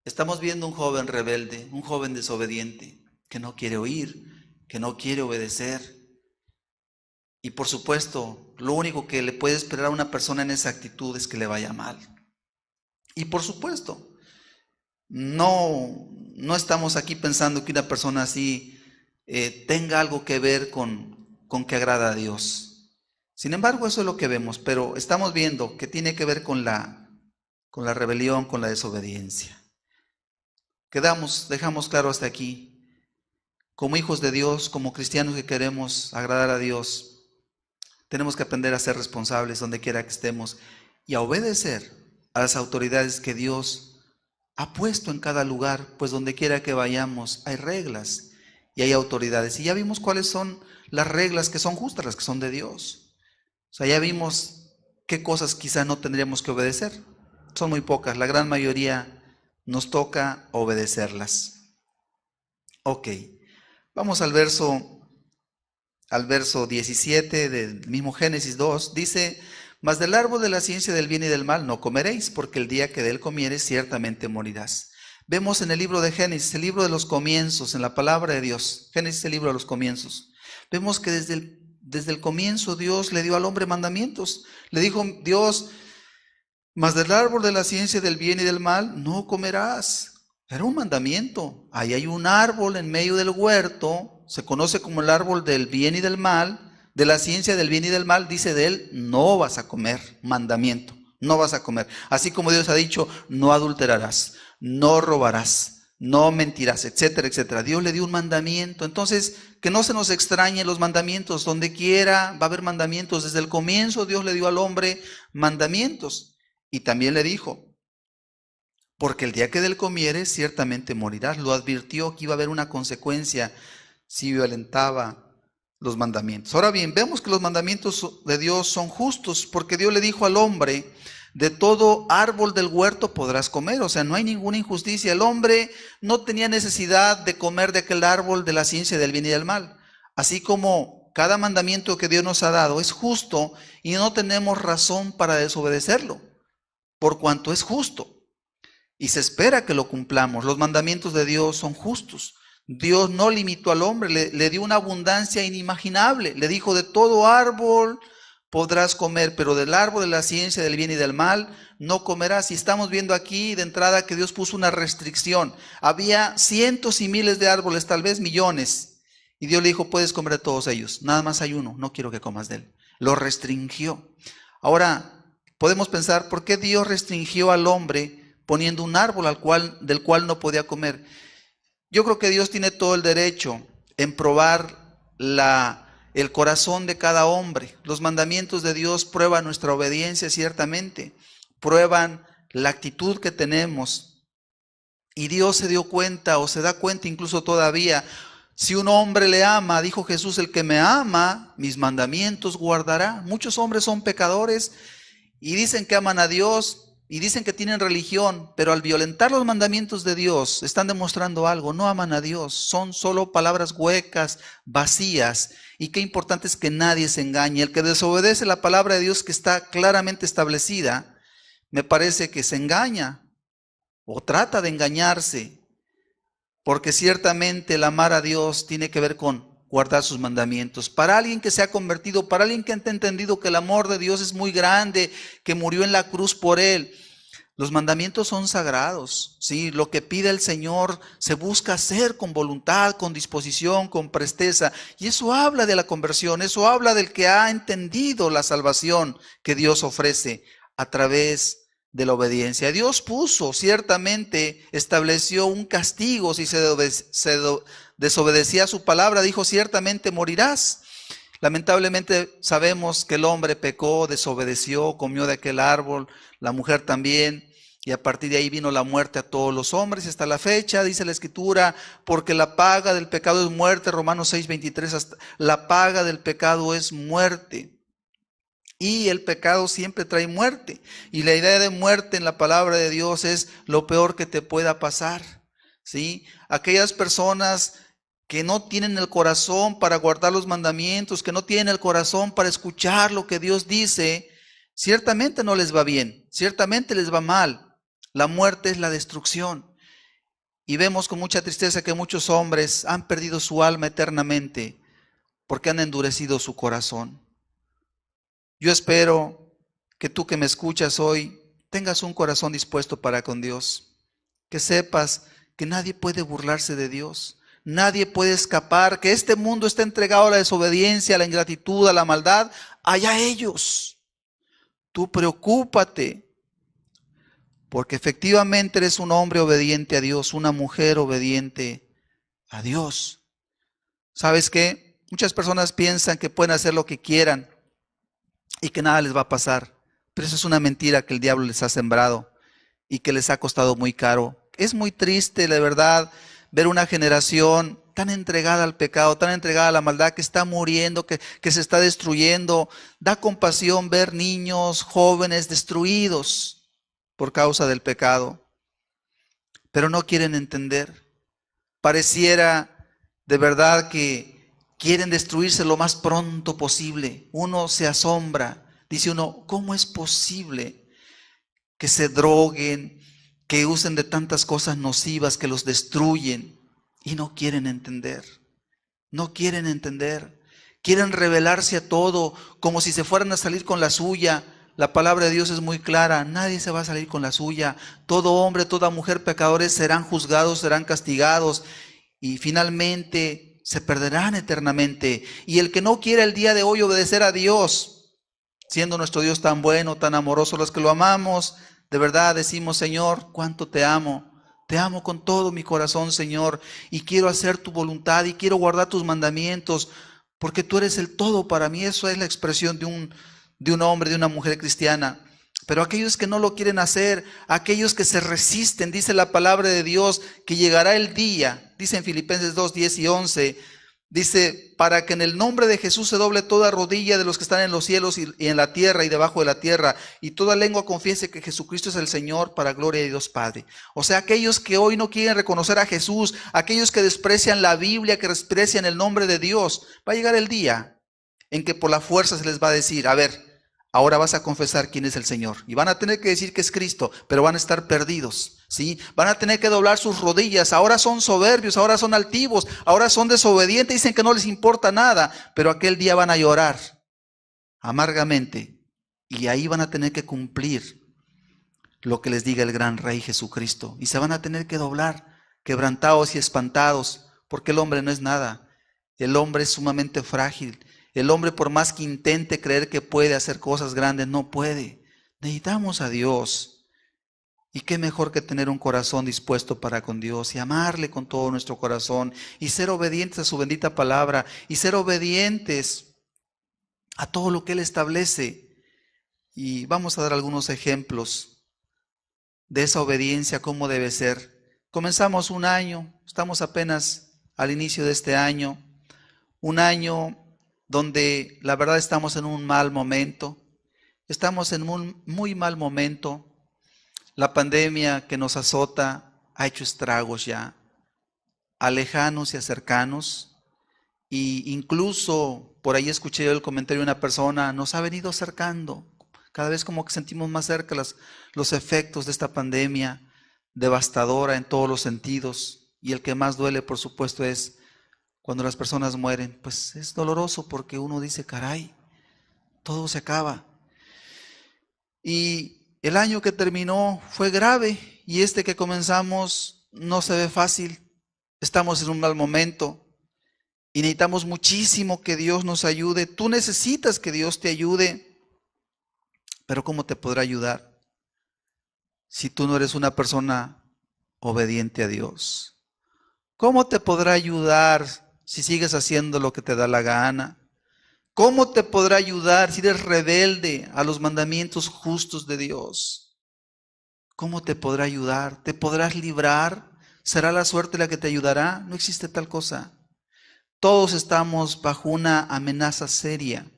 Estamos viendo un joven rebelde, un joven desobediente, que no quiere oír, que no quiere obedecer. Y por supuesto, lo único que le puede esperar a una persona en esa actitud es que le vaya mal. Y por supuesto, no estamos aquí pensando que una persona así tenga algo que ver con que agrada a Dios. Sin embargo, eso es lo que vemos, pero estamos viendo que tiene que ver con la rebelión, con la desobediencia. Dejamos claro hasta aquí, como hijos de Dios, como cristianos que queremos agradar a Dios, tenemos que aprender a ser responsables donde quiera que estemos y a obedecer a las autoridades que Dios ha puesto en cada lugar, pues donde quiera que vayamos hay reglas y hay autoridades. Y ya vimos cuáles son las reglas que son justas, las que son de Dios. O sea, ya vimos qué cosas quizá no tendríamos que obedecer. Son muy pocas, la gran mayoría nos toca obedecerlas. Ok, vamos al verso 17 del mismo Génesis 2. Dice, mas del árbol de la ciencia del bien y del mal no comeréis, porque el día que de él comieres ciertamente morirás. Vemos en el libro de Génesis, el libro de los comienzos, en la palabra de Dios. Génesis es el libro de los comienzos. Vemos que desde el comienzo Dios le dio al hombre mandamientos. Le dijo Dios, mas del árbol de la ciencia del bien y del mal no comerás. Era un mandamiento. Ahí hay un árbol en medio del huerto, se conoce como el árbol del bien y del mal, de la ciencia del bien y del mal, dice de él, no vas a comer, mandamiento, no vas a comer. Así como Dios ha dicho, no adulterarás, no robarás, no mentirás, etcétera, etcétera. Dios le dio un mandamiento. Entonces, que no se nos extrañen los mandamientos. Donde quiera va a haber mandamientos. Desde el comienzo Dios le dio al hombre mandamientos. Y también le dijo, porque el día que de él comieres, ciertamente morirás. Lo advirtió que iba a haber una consecuencia si violentaba los mandamientos. Ahora bien, vemos que los mandamientos de Dios son justos, porque Dios le dijo al hombre, de todo árbol del huerto podrás comer. O sea, no hay ninguna injusticia. El hombre no tenía necesidad de comer de aquel árbol de la ciencia del bien y del mal. Así como cada mandamiento que Dios nos ha dado es justo y no tenemos razón para desobedecerlo, por cuanto es justo. y se espera que lo cumplamos. Los mandamientos de Dios son justos. Dios no limitó al hombre, le dio una abundancia inimaginable. Le dijo, de todo árbol podrás comer, pero del árbol de la ciencia del bien y del mal no comerás. Y estamos viendo aquí de entrada que Dios puso una restricción. Había cientos y miles de árboles, tal vez millones. Y Dios le dijo, puedes comer de todos ellos. Nada más hay uno, no quiero que comas de él. Lo restringió. Ahora, podemos pensar, ¿por qué Dios restringió al hombre poniendo un árbol del cual no podía comer? Yo creo que Dios tiene todo el derecho en probar el corazón de cada hombre. Los mandamientos de Dios prueban nuestra obediencia, ciertamente. Prueban la actitud que tenemos. Y Dios se dio cuenta, o se da cuenta incluso todavía, si un hombre le ama, dijo Jesús, el que me ama, mis mandamientos guardará. Muchos hombres son pecadores y dicen que aman a Dios, y dicen que tienen religión, pero al violentar los mandamientos de Dios, están demostrando algo, no aman a Dios, son solo palabras huecas, vacías, y qué importante es que nadie se engañe. El que desobedece la palabra de Dios que está claramente establecida, me parece que se engaña, o trata de engañarse, porque ciertamente el amar a Dios tiene que ver con guardar sus mandamientos. Para alguien que se ha convertido, para alguien que ha entendido que el amor de Dios es muy grande, que murió en la cruz por él, los mandamientos son sagrados, ¿sí? Lo que pide el Señor se busca hacer con voluntad, con disposición, con presteza. Y eso habla de la conversión, eso habla del que ha entendido la salvación que Dios ofrece a través de la obediencia. Dios ciertamente estableció un castigo si se desobedecía su palabra. Dijo, ciertamente morirás. Lamentablemente sabemos que el hombre pecó, desobedeció, comió de aquel árbol, la mujer también, y a partir de ahí vino la muerte a todos los hombres. Hasta la fecha, dice la Escritura, porque la paga del pecado es muerte, Romanos 6:23, la paga del pecado es muerte. Y el pecado siempre trae muerte. Y la idea de muerte en la palabra de Dios es lo peor que te pueda pasar, ¿sí? Aquellas personas que no tienen el corazón para guardar los mandamientos, que no tienen el corazón para escuchar lo que Dios dice, ciertamente no les va bien, ciertamente les va mal. La muerte es la destrucción. Y vemos con mucha tristeza que muchos hombres han perdido su alma eternamente porque han endurecido su corazón. Yo espero que tú que me escuchas hoy tengas un corazón dispuesto para con Dios, que sepas que nadie puede burlarse de Dios, nadie puede escapar, que este mundo está entregado a la desobediencia, a la ingratitud, a la maldad, allá ellos. Tú preocúpate, porque efectivamente eres un hombre obediente a Dios, una mujer obediente a Dios. ¿Sabes qué? Muchas personas piensan que pueden hacer lo que quieran y que nada les va a pasar, pero eso es una mentira que el diablo les ha sembrado y que les ha costado muy caro. Es muy triste, la verdad, ver una generación tan entregada al pecado, tan entregada a la maldad, que está muriendo, que se está destruyendo. Da compasión ver niños, jóvenes destruidos por causa del pecado, pero no quieren entender. Pareciera de verdad que quieren destruirse lo más pronto posible. Uno se asombra, dice uno, ¿cómo es posible que se droguen, que usen de tantas cosas nocivas que los destruyen? Y no quieren entender, no quieren entender. Quieren rebelarse a todo, como si se fueran a salir con la suya. La palabra de Dios es muy clara, nadie se va a salir con la suya. Todo hombre, toda mujer pecadores serán juzgados, serán castigados y finalmente se perderán eternamente. Y el que no quiera el día de hoy obedecer a Dios, siendo nuestro Dios tan bueno, tan amoroso, los que lo amamos, de verdad decimos, Señor, cuánto te amo con todo mi corazón, Señor, y quiero hacer tu voluntad y quiero guardar tus mandamientos, porque tú eres el todo para mí. Eso es la expresión de un hombre, de una mujer cristiana. Pero aquellos que no lo quieren hacer, aquellos que se resisten, dice la palabra de Dios, que llegará el día, dice en Filipenses 2, 10 y 11, dice, para que en el nombre de Jesús se doble toda rodilla de los que están en los cielos y en la tierra y debajo de la tierra, y toda lengua confiese que Jesucristo es el Señor, para gloria de Dios Padre. O sea, aquellos que hoy no quieren reconocer a Jesús, aquellos que desprecian la Biblia, que desprecian el nombre de Dios, va a llegar el día en que por la fuerza se les va a decir, a ver, Ahora vas a confesar quién es el Señor. Y van a tener que decir que es Cristo, pero van a estar perdidos, ¿sí? Van a tener que doblar sus rodillas. Ahora son soberbios, ahora son altivos, ahora son desobedientes, dicen que no les importa nada, pero aquel día van a llorar amargamente. Y ahí van a tener que cumplir lo que les diga el gran Rey Jesucristo. Y se van a tener que doblar, quebrantados y espantados, porque el hombre no es nada. El hombre es sumamente frágil. El hombre, por más que intente creer que puede hacer cosas grandes, no puede. Necesitamos a Dios. Y qué mejor que tener un corazón dispuesto para con Dios y amarle con todo nuestro corazón y ser obedientes a su bendita palabra y ser obedientes a todo lo que Él establece. Y vamos a dar algunos ejemplos de esa obediencia, cómo debe ser. Comenzamos un año, estamos apenas al inicio de este año, un año donde la verdad estamos en un mal momento, estamos en un muy mal momento. La pandemia que nos azota ha hecho estragos ya, a lejanos y a cercanos, y incluso por ahí escuché yo el comentario de una persona, nos ha venido acercando. Cada vez como que sentimos más cerca los efectos de esta pandemia devastadora en todos los sentidos. Y el que más duele, por supuesto, es cuando las personas mueren. Pues es doloroso porque uno dice, caray, todo se acaba. Y el año que terminó fue grave y este que comenzamos no se ve fácil. Estamos en un mal momento y necesitamos muchísimo que Dios nos ayude. Tú necesitas que Dios te ayude. Pero ¿cómo te podrá ayudar si tú no eres una persona obediente a Dios? ¿Cómo te podrá ayudar si sigues haciendo lo que te da la gana? ¿Cómo te podrá ayudar si eres rebelde a los mandamientos justos de Dios? ¿Cómo te podrá ayudar? ¿Te podrás librar? ¿Será la suerte la que te ayudará? No existe tal cosa. Todos estamos bajo una amenaza seria.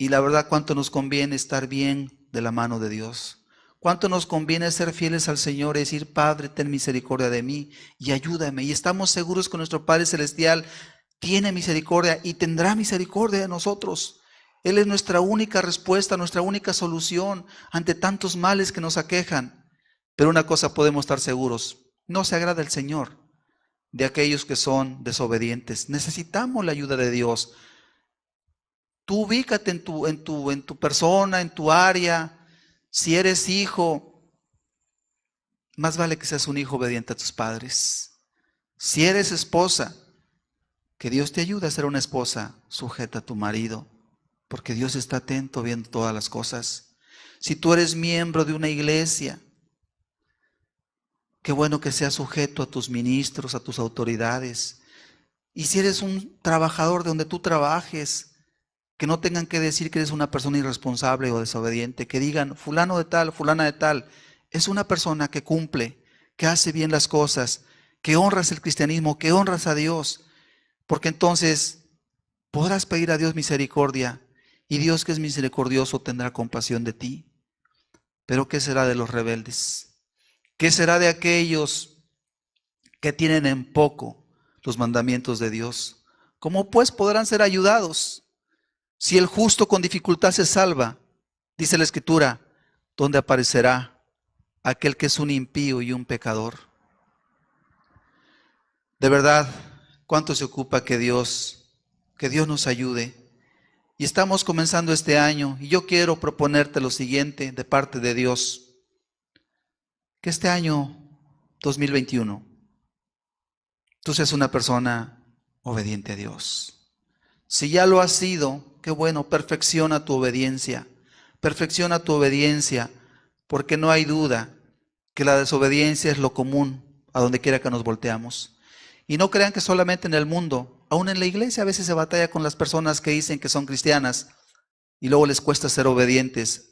Y la verdad, cuánto nos conviene estar bien de la mano de Dios. Cuánto nos conviene ser fieles al Señor y decir, Padre, ten misericordia de mí y ayúdame. Y estamos seguros que nuestro Padre Celestial tiene misericordia y tendrá misericordia de nosotros. Él es nuestra única respuesta, nuestra única solución ante tantos males que nos aquejan. Pero una cosa podemos estar seguros, no se agrada el Señor de aquellos que son desobedientes. Necesitamos la ayuda de Dios. Tú ubícate en tu persona, en tu área. Si eres hijo, más vale que seas un hijo obediente a tus padres. Si eres esposa, que Dios te ayude a ser una esposa sujeta a tu marido, porque Dios está atento viendo todas las cosas. Si tú eres miembro de una iglesia, qué bueno que seas sujeto a tus ministros, a tus autoridades. Y si eres un trabajador de donde tú trabajes, que no tengan que decir que eres una persona irresponsable o desobediente, que digan, fulano de tal, fulana de tal, es una persona que cumple, que hace bien las cosas, que honras el cristianismo, que honras a Dios, porque entonces podrás pedir a Dios misericordia y Dios, que es misericordioso, tendrá compasión de ti. Pero ¿qué será de los rebeldes? ¿Qué será de aquellos que tienen en poco los mandamientos de Dios? ¿Cómo pues podrán ser ayudados? Si el justo con dificultad se salva, dice la Escritura, ¿dónde aparecerá aquel que es un impío y un pecador? De verdad, ¿cuánto se ocupa que Dios nos ayude? Y estamos comenzando este año y yo quiero proponerte lo siguiente de parte de Dios. Que este año 2021 tú seas una persona obediente a Dios. Si ya lo has sido, qué bueno, perfecciona tu obediencia, porque no hay duda que la desobediencia es lo común a donde quiera que nos volteamos. Y no crean que solamente en el mundo, aún en la iglesia a veces se batalla con las personas que dicen que son cristianas y luego les cuesta ser obedientes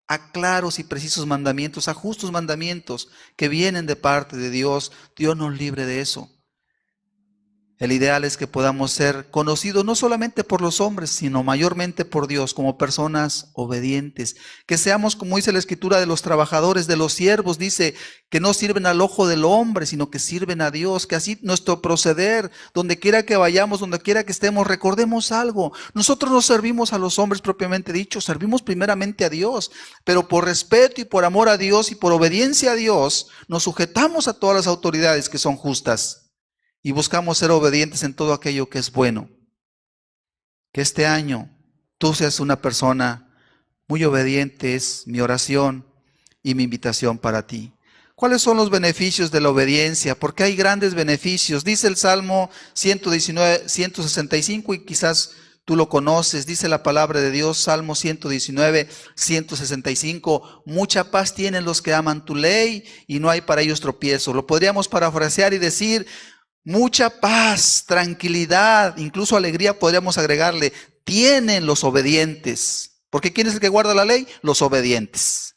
a claros y precisos mandamientos, a justos mandamientos que vienen de parte de Dios. Dios nos libre de eso. El ideal es que podamos ser conocidos no solamente por los hombres, sino mayormente por Dios, como personas obedientes. Que seamos, como dice la Escritura, de los trabajadores, de los siervos, dice, que no sirven al ojo del hombre, sino que sirven a Dios. Que así nuestro proceder, donde quiera que vayamos, donde quiera que estemos, recordemos algo. Nosotros no servimos a los hombres propiamente dicho, servimos primeramente a Dios. Pero por respeto y por amor a Dios y por obediencia a Dios, nos sujetamos a todas las autoridades que son justas. Y buscamos ser obedientes en todo aquello que es bueno. Que este año tú seas una persona muy obediente, es mi oración y mi invitación para ti. ¿Cuáles son los beneficios de la obediencia? Porque hay grandes beneficios. Dice el Salmo 119, 165 y quizás tú lo conoces. Dice la palabra de Dios, Salmo 119, 165. Mucha paz tienen los que aman tu ley y no hay para ellos tropiezo. Lo podríamos parafrasear y decir, mucha paz, tranquilidad, incluso alegría podríamos agregarle, tienen los obedientes. Porque ¿quién es el que guarda la ley? Los obedientes.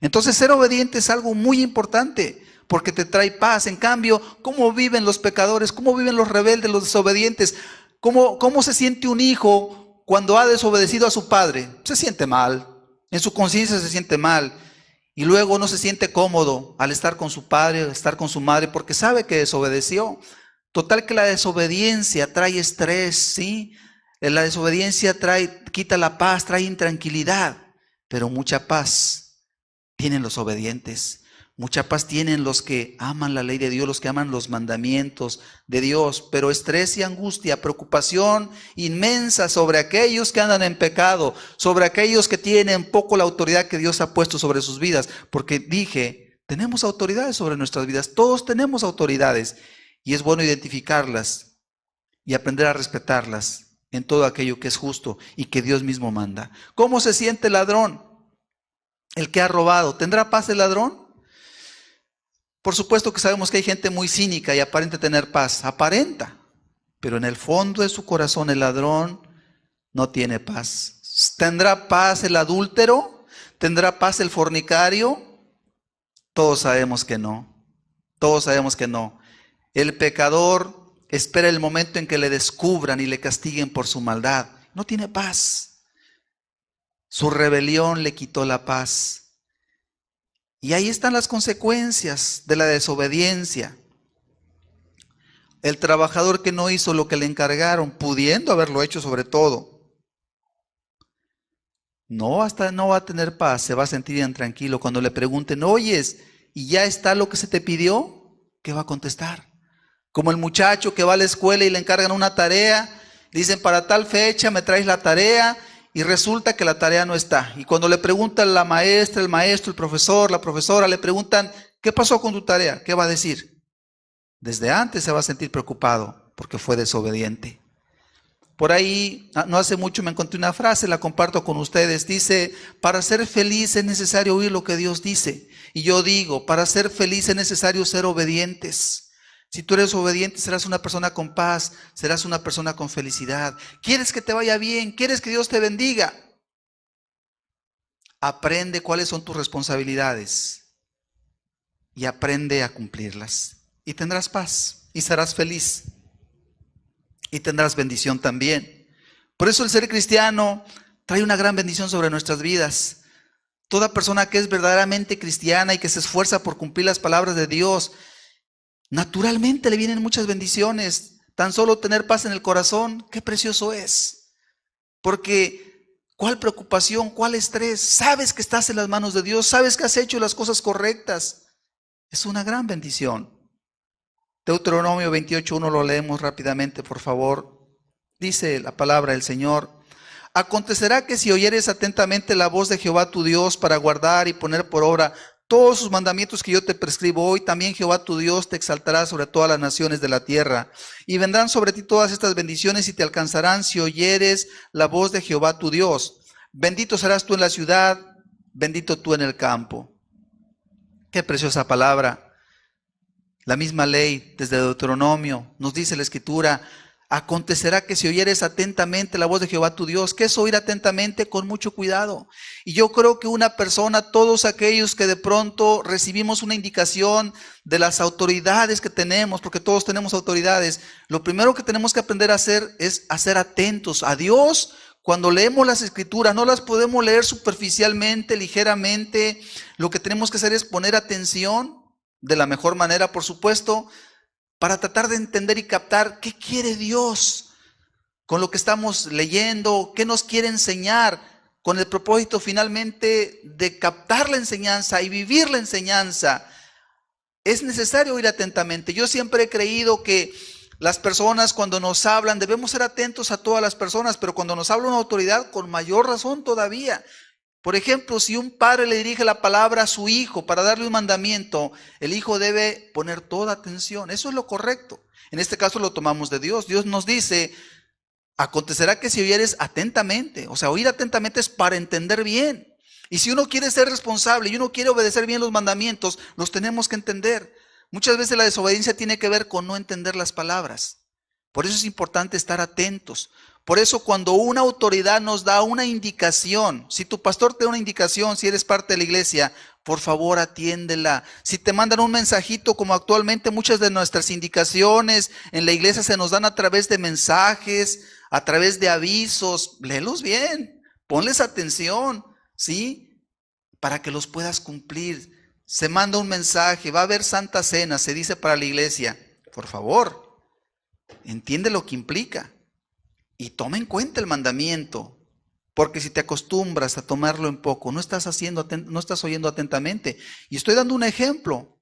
Entonces ser obediente es algo muy importante porque te trae paz. En cambio, ¿cómo viven los pecadores? ¿Cómo viven los rebeldes, los desobedientes? ¿Cómo se siente un hijo cuando ha desobedecido a su padre? Se siente mal, en su conciencia se siente mal. Y luego no se siente cómodo al estar con su padre, estar con su madre, porque sabe que desobedeció. Total que la desobediencia trae estrés, ¿sí? La desobediencia quita la paz, trae intranquilidad. Pero mucha paz tienen los obedientes. Mucha paz tienen los que aman la ley de Dios, los que aman los mandamientos de Dios. Pero estrés y angustia, preocupación inmensa sobre aquellos que andan en pecado, sobre aquellos que tienen poco la autoridad que Dios ha puesto sobre sus vidas. Porque dije, tenemos autoridades sobre nuestras vidas, todos tenemos autoridades. Y es bueno identificarlas y aprender a respetarlas en todo aquello que es justo y que Dios mismo manda. ¿Cómo se siente el ladrón? El que ha robado. ¿Tendrá paz el ladrón? Por supuesto que sabemos que hay gente muy cínica y aparenta tener paz. Aparenta. Pero en el fondo de su corazón el ladrón no tiene paz. ¿Tendrá paz el adúltero? ¿Tendrá paz el fornicario? Todos sabemos que no. Todos sabemos que no. El pecador espera el momento en que le descubran y le castiguen por su maldad. No tiene paz. Su rebelión le quitó la paz. Y ahí están las consecuencias de la desobediencia. El trabajador que no hizo lo que le encargaron, pudiendo haberlo hecho sobre todo, no va a tener paz, se va a sentir intranquilo. Cuando le pregunten, oyes, ¿y ya está lo que se te pidió? ¿Qué va a contestar? Como el muchacho que va a la escuela y le encargan una tarea, dicen para tal fecha me traes la tarea, y resulta que la tarea no está. Y cuando le preguntan la maestra, el maestro, el profesor, la profesora, le preguntan, ¿qué pasó con tu tarea? ¿Qué va a decir? Desde antes se va a sentir preocupado porque fue desobediente. Por ahí, no hace mucho me encontré una frase, la comparto con ustedes. Dice, para ser feliz es necesario oír lo que Dios dice. Y yo digo, para ser feliz es necesario ser obedientes. Si tú eres obediente, serás una persona con paz, serás una persona con felicidad. ¿Quieres que te vaya bien? ¿Quieres que Dios te bendiga? Aprende cuáles son tus responsabilidades y aprende a cumplirlas. Y tendrás paz y serás feliz y tendrás bendición también. Por eso el ser cristiano trae una gran bendición sobre nuestras vidas. Toda persona que es verdaderamente cristiana y que se esfuerza por cumplir las palabras de Dios, naturalmente le vienen muchas bendiciones. Tan solo tener paz en el corazón, qué precioso es. Porque ¿cuál preocupación, cuál estrés? Sabes que estás en las manos de Dios, sabes que has hecho las cosas correctas. Es una gran bendición. Deuteronomio 28:1 lo leemos rápidamente, por favor. Dice la palabra del Señor. Acontecerá que si oyeres atentamente la voz de Jehová tu Dios para guardar y poner por obra todos sus mandamientos que yo te prescribo hoy, también Jehová tu Dios te exaltará sobre todas las naciones de la tierra. Y vendrán sobre ti todas estas bendiciones y te alcanzarán si oyeres la voz de Jehová tu Dios. Bendito serás tú en la ciudad, bendito tú en el campo. Qué preciosa palabra. La misma ley desde Deuteronomio nos dice la Escritura, Acontecerá que si oyeres atentamente la voz de Jehová tu Dios, ¿qué es oír atentamente? Con mucho cuidado. Y yo creo que una persona, todos aquellos que de pronto recibimos una indicación de las autoridades que tenemos, porque todos tenemos autoridades, lo primero que tenemos que aprender a hacer es a ser atentos a Dios. Cuando leemos las escrituras, no las podemos leer superficialmente, ligeramente. Lo que tenemos que hacer es poner atención de la mejor manera, por supuesto, para tratar de entender y captar qué quiere Dios con lo que estamos leyendo, qué nos quiere enseñar, con el propósito finalmente de captar la enseñanza y vivir la enseñanza. Es necesario oír atentamente. Yo siempre he creído que las personas cuando nos hablan, debemos ser atentos a todas las personas, pero cuando nos habla una autoridad, con mayor razón todavía. Por ejemplo, si un padre le dirige la palabra a su hijo para darle un mandamiento, el hijo debe poner toda atención. Eso es lo correcto. En este caso lo tomamos de Dios. Dios nos dice, acontecerá que si oyeres atentamente, o sea, oír atentamente es para entender bien. Y si uno quiere ser responsable y uno quiere obedecer bien los mandamientos, los tenemos que entender. Muchas veces la desobediencia tiene que ver con no entender las palabras. Por eso es importante estar atentos. Por eso cuando una autoridad nos da una indicación, si tu pastor te da una indicación, si eres parte de la iglesia, por favor atiéndela. Si te mandan un mensajito, como actualmente muchas de nuestras indicaciones en la iglesia se nos dan a través de mensajes, a través de avisos, léelos bien, ponles atención, ¿sí? Para que los puedas cumplir. Se manda un mensaje, va a haber Santa Cena, se dice para la iglesia. Por favor, entiende lo que implica. Y toma en cuenta el mandamiento, porque si te acostumbras a tomarlo en poco, no estás oyendo atentamente. Y estoy dando un ejemplo.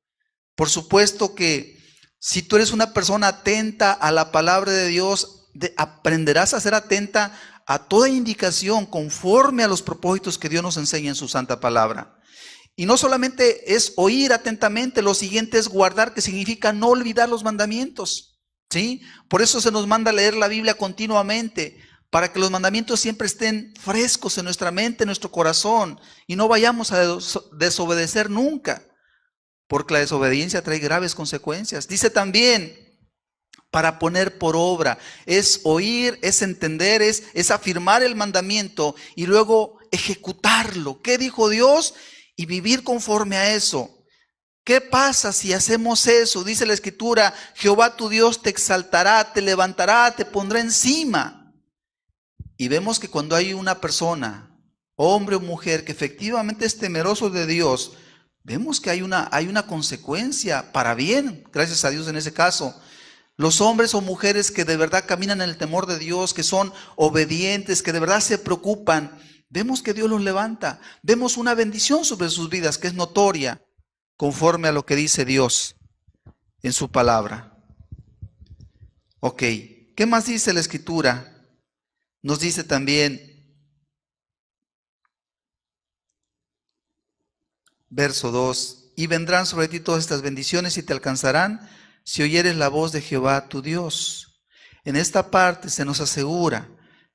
Por supuesto que si tú eres una persona atenta a la palabra de Dios, aprenderás a ser atenta a toda indicación conforme a los propósitos que Dios nos enseña en su santa palabra. Y no solamente es oír atentamente, lo siguiente es guardar, que significa no olvidar los mandamientos. ¿Sí? Por eso se nos manda leer la Biblia continuamente, para que los mandamientos siempre estén frescos en nuestra mente, en nuestro corazón, y no vayamos a desobedecer nunca, porque la desobediencia trae graves consecuencias. Dice también, para poner por obra, es oír, es entender, es afirmar el mandamiento y luego ejecutarlo. ¿Qué dijo Dios? Y vivir conforme a eso. ¿Qué pasa si hacemos eso? Dice la Escritura, Jehová tu Dios te exaltará, te levantará, te pondrá encima. Y vemos que cuando hay una persona, hombre o mujer, que efectivamente es temeroso de Dios, vemos que hay una consecuencia para bien, gracias a Dios en ese caso. Los hombres o mujeres que de verdad caminan en el temor de Dios, que son obedientes, que de verdad se preocupan, vemos que Dios los levanta. Vemos una bendición sobre sus vidas que es notoria, conforme a lo que dice Dios en su palabra. Ok, ¿qué más dice la Escritura? Nos dice también, verso 2, y vendrán sobre ti todas estas bendiciones y te alcanzarán si oyeres la voz de Jehová tu Dios. En esta parte se nos asegura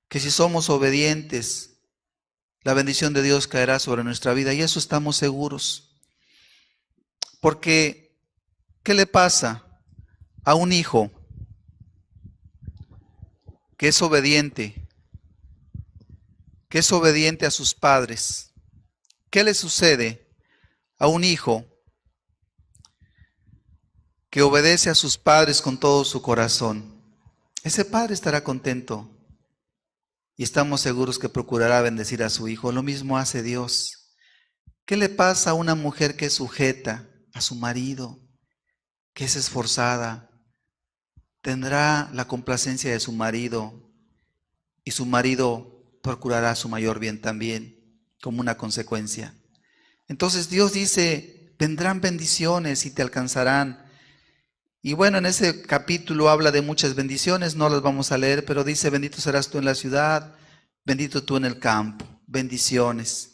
que si somos obedientes, la bendición de Dios caerá sobre nuestra vida, y eso estamos seguros. Porque, ¿qué le pasa a un hijo que es obediente a sus padres? ¿Qué le sucede a un hijo que obedece a sus padres con todo su corazón? Ese padre estará contento y estamos seguros que procurará bendecir a su hijo. Lo mismo hace Dios. ¿Qué le pasa a una mujer que es sujeta a su marido, que es esforzada? Tendrá la complacencia de su marido y su marido procurará su mayor bien también como una consecuencia. Entonces Dios dice, vendrán bendiciones y te alcanzarán. Y bueno, en ese capítulo habla de muchas bendiciones, no las vamos a leer, pero dice, bendito serás tú en la ciudad, bendito tú en el campo, bendiciones.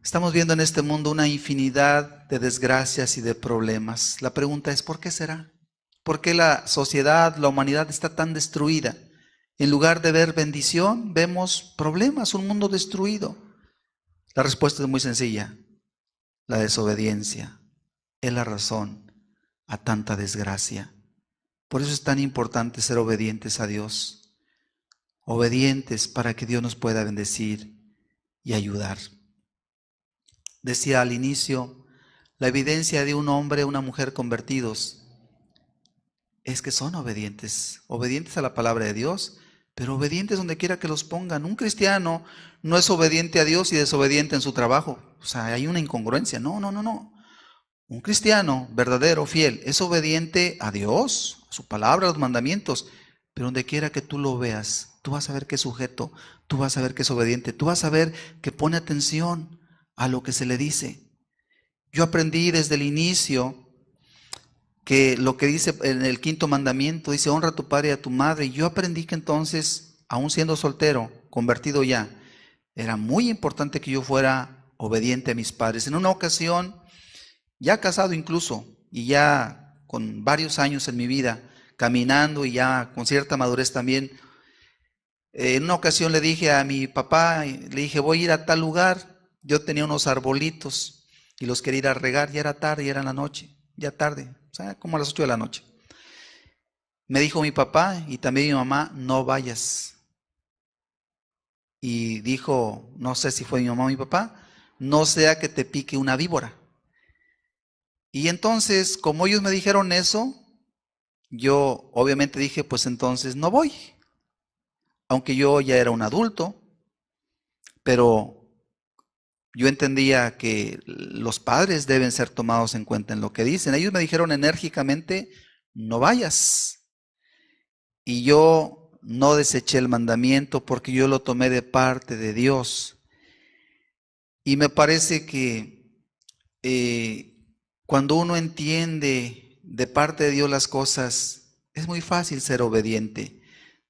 Estamos viendo en este mundo una infinidad de desgracias y de problemas. La pregunta es, ¿por qué será? ¿Por qué la sociedad, la humanidad está tan destruida? En lugar de ver bendición, vemos problemas, un mundo destruido. La respuesta es muy sencilla. La desobediencia es la razón a tanta desgracia. Por eso es tan importante ser obedientes a Dios. Obedientes para que Dios nos pueda bendecir y ayudar. Decía al inicio, la evidencia de un hombre o una mujer convertidos es que son obedientes a la palabra de Dios, pero obedientes donde quiera que los pongan. Un cristiano no es obediente a Dios y desobediente en su trabajo. O sea, hay una incongruencia. No. Un cristiano verdadero, fiel, es obediente a Dios, a su palabra, a los mandamientos, pero donde quiera que tú lo veas, tú vas a ver que es sujeto, tú vas a ver que es obediente, tú vas a ver que pone atención a lo que se le dice. Yo aprendí desde el inicio que lo que dice en el 5º mandamiento, dice, honra a tu padre y a tu madre. Y yo aprendí que entonces, aún siendo soltero, convertido ya, era muy importante que yo fuera obediente a mis padres. En una ocasión, ya casado incluso, y ya con varios años en mi vida, caminando y ya con cierta madurez también, en una ocasión le dije a mi papá, le dije, voy a ir a tal lugar. Yo tenía unos arbolitos y los quería ir a regar, ya era tarde, ya era en la noche, ya tarde, o sea, como a las 8 de la noche. Me dijo mi papá y también mi mamá, no vayas. Y dijo, no sé si fue mi mamá o mi papá, no sea que te pique una víbora. Y entonces, como ellos me dijeron eso, yo obviamente dije, pues entonces no voy. Aunque yo ya era un adulto, pero yo entendía que los padres deben ser tomados en cuenta en lo que dicen. Ellos me dijeron enérgicamente, no vayas. Y yo no deseché el mandamiento porque yo lo tomé de parte de Dios. Y me parece que cuando uno entiende de parte de Dios las cosas, es muy fácil ser obediente.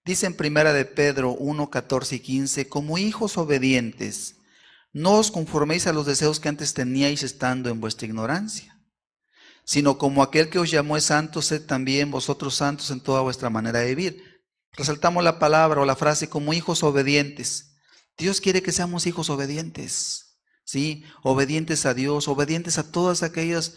Dice en 1 de Pedro 1, 14 y 15, como hijos obedientes, no os conforméis a los deseos que antes teníais estando en vuestra ignorancia, sino como aquel que os llamó es santo, sed también vosotros santos en toda vuestra manera de vivir. Resaltamos la palabra o la frase como hijos obedientes. Dios quiere que seamos hijos obedientes, ¿sí? Obedientes a Dios, obedientes a todas aquellas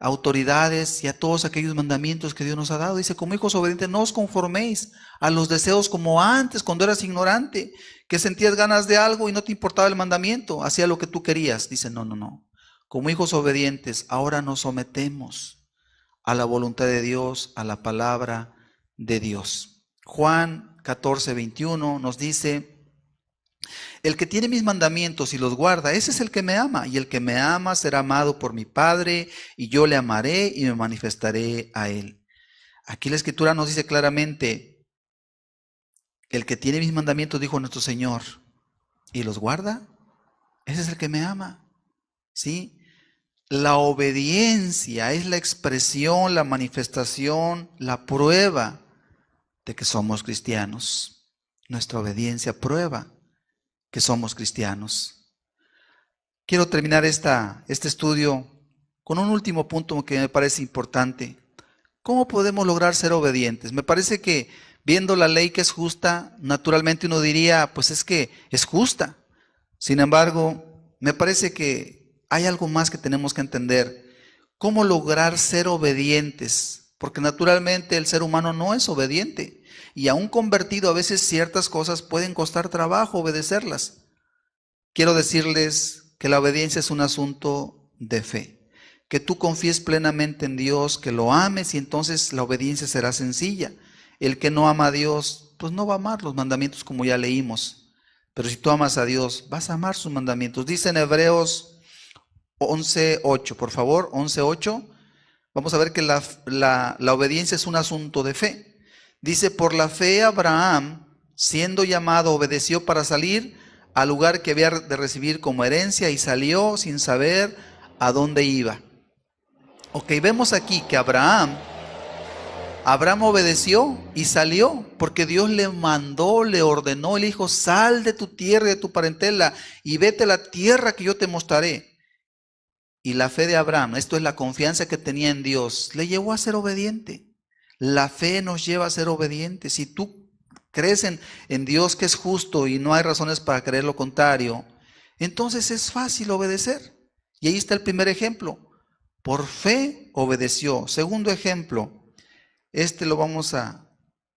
autoridades y a todos aquellos mandamientos que Dios nos ha dado. Dice, como hijos obedientes, no os conforméis a los deseos como antes, cuando eras ignorante, que sentías ganas de algo y no te importaba el mandamiento, hacía lo que tú querías. Dice, no. Como hijos obedientes, ahora nos sometemos a la voluntad de Dios, a la palabra de Dios. Juan 14, 21 nos dice, el que tiene mis mandamientos y los guarda, ese es el que me ama, y el que me ama será amado por mi Padre, y yo le amaré y me manifestaré a él. Aquí la Escritura nos dice claramente, el que tiene mis mandamientos, dijo nuestro Señor, y los guarda, ese es el que me ama, ¿sí? La obediencia es la expresión, la manifestación, la prueba de que somos cristianos. Nuestra obediencia prueba que somos cristianos. Quiero terminar este estudio con un último punto que me parece importante. ¿Cómo podemos lograr ser obedientes? Me parece que viendo la ley que es justa, naturalmente uno diría, pues es que es justa. Sin embargo, me parece que hay algo más que tenemos que entender. ¿Cómo lograr ser obedientes? Porque naturalmente el ser humano no es obediente. Y aún convertido, a veces ciertas cosas pueden costar trabajo obedecerlas. Quiero decirles que la obediencia es un asunto de fe. Que tú confíes plenamente en Dios, que lo ames y entonces la obediencia será sencilla. El que no ama a Dios, pues no va a amar los mandamientos como ya leímos. Pero si tú amas a Dios, vas a amar sus mandamientos. Dice en Hebreos 11:8, por favor, 11:8. Vamos a ver que la obediencia es un asunto de fe. Dice, por la fe Abraham, siendo llamado, obedeció para salir al lugar que había de recibir como herencia y salió sin saber a dónde iba. Ok, vemos aquí que Abraham obedeció y salió porque Dios le mandó, le ordenó, le dijo, sal de tu tierra y de tu parentela y vete a la tierra que yo te mostraré. Y la fe de Abraham, esto es la confianza que tenía en Dios, le llevó a ser obediente. La fe nos lleva a ser obedientes. Si tú crees en Dios que es justo y no hay razones para creer lo contrario, entonces es fácil obedecer. Y ahí está el primer ejemplo. Por fe obedeció. Segundo ejemplo, Lo vamos a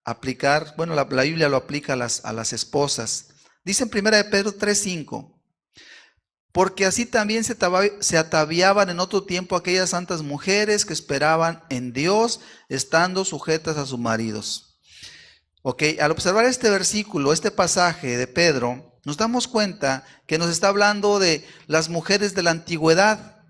aplicar, bueno, la Biblia lo aplica a las esposas. Dice en 1 de Pedro 3:5, porque así también se ataviaban en otro tiempo aquellas santas mujeres que esperaban en Dios, estando sujetas a sus maridos. Ok, al observar este versículo, este pasaje de Pedro, nos damos cuenta que nos está hablando de las mujeres de la antigüedad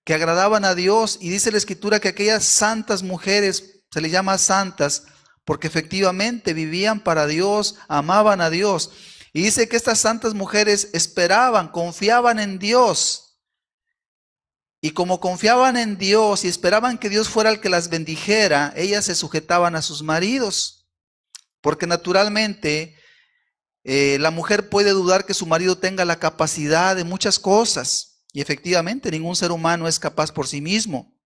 que agradaban a Dios, y dice la Escritura que aquellas santas mujeres, se les llama santas, porque efectivamente vivían para Dios, amaban a Dios. Y dice que estas santas mujeres esperaban, confiaban en Dios. Y como confiaban en Dios y esperaban que Dios fuera el que las bendijera, ellas se sujetaban a sus maridos. Porque naturalmente la mujer puede dudar que su marido tenga la capacidad de muchas cosas. Y efectivamente ningún ser humano es capaz por sí mismo.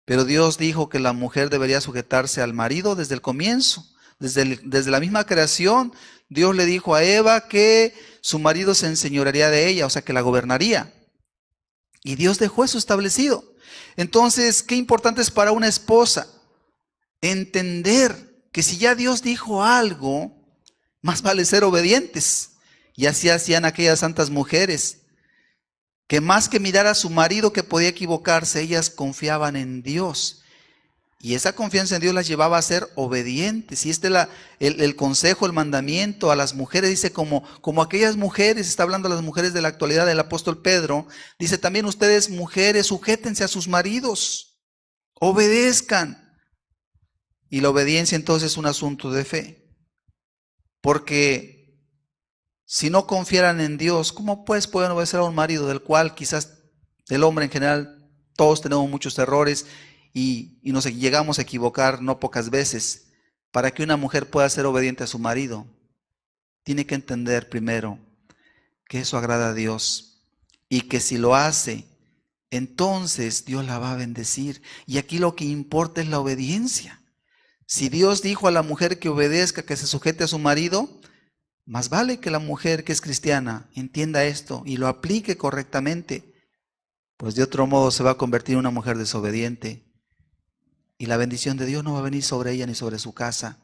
Pero Dios dijo que la mujer debería sujetarse al marido desde el comienzo. Desde la misma creación, Dios le dijo a Eva que su marido se enseñorearía de ella, o sea que la gobernaría. Y Dios dejó eso establecido. Entonces, qué importante es para una esposa entender que si ya Dios dijo algo, más vale ser obedientes. Y así hacían aquellas santas mujeres, que más que mirar a su marido que podía equivocarse, ellas confiaban en Dios. Y esa confianza en Dios las llevaba a ser obedientes. Y el consejo, el mandamiento a las mujeres, dice como aquellas mujeres, está hablando a las mujeres de la actualidad del apóstol Pedro, dice también ustedes mujeres, sujétense a sus maridos, obedezcan. Y la obediencia entonces es un asunto de fe. Porque si no confiaran en Dios, ¿cómo pues pueden obedecer a un marido del cual quizás el hombre en general, todos tenemos muchos errores y nos llegamos a equivocar no pocas veces? Para que una mujer pueda ser obediente a su marido, tiene que entender primero que eso agrada a Dios y que si lo hace, entonces Dios la va a bendecir. Y aquí lo que importa es la obediencia. Si Dios dijo a la mujer que obedezca, que se sujete a su marido, más vale que la mujer que es cristiana entienda esto y lo aplique correctamente, pues de otro modo se va a convertir en una mujer desobediente. Y la bendición de Dios no va a venir sobre ella ni sobre su casa.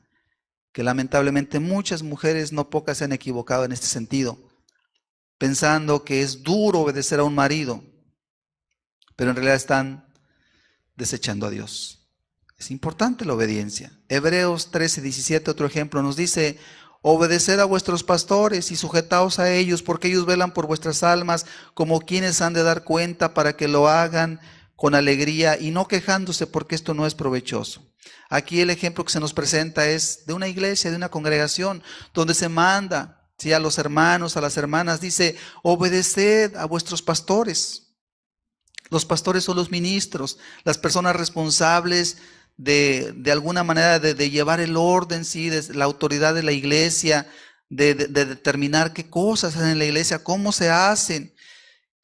Que lamentablemente muchas mujeres, no pocas, se han equivocado en este sentido, pensando que es duro obedecer a un marido, pero en realidad están desechando a Dios. Es importante la obediencia. Hebreos 13:17, otro ejemplo, nos dice: obedeced a vuestros pastores y sujetaos a ellos, porque ellos velan por vuestras almas como quienes han de dar cuenta, para que lo hagan con alegría y no quejándose, porque esto no es provechoso. Aquí el ejemplo que se nos presenta es de una iglesia, de una congregación, donde se manda, ¿sí?, a los hermanos, a las hermanas, dice: obedeced a vuestros pastores. Los pastores son los ministros, las personas responsables de alguna manera de llevar el orden, ¿sí?, de la autoridad de la iglesia, de determinar qué cosas hacen en la iglesia, cómo se hacen.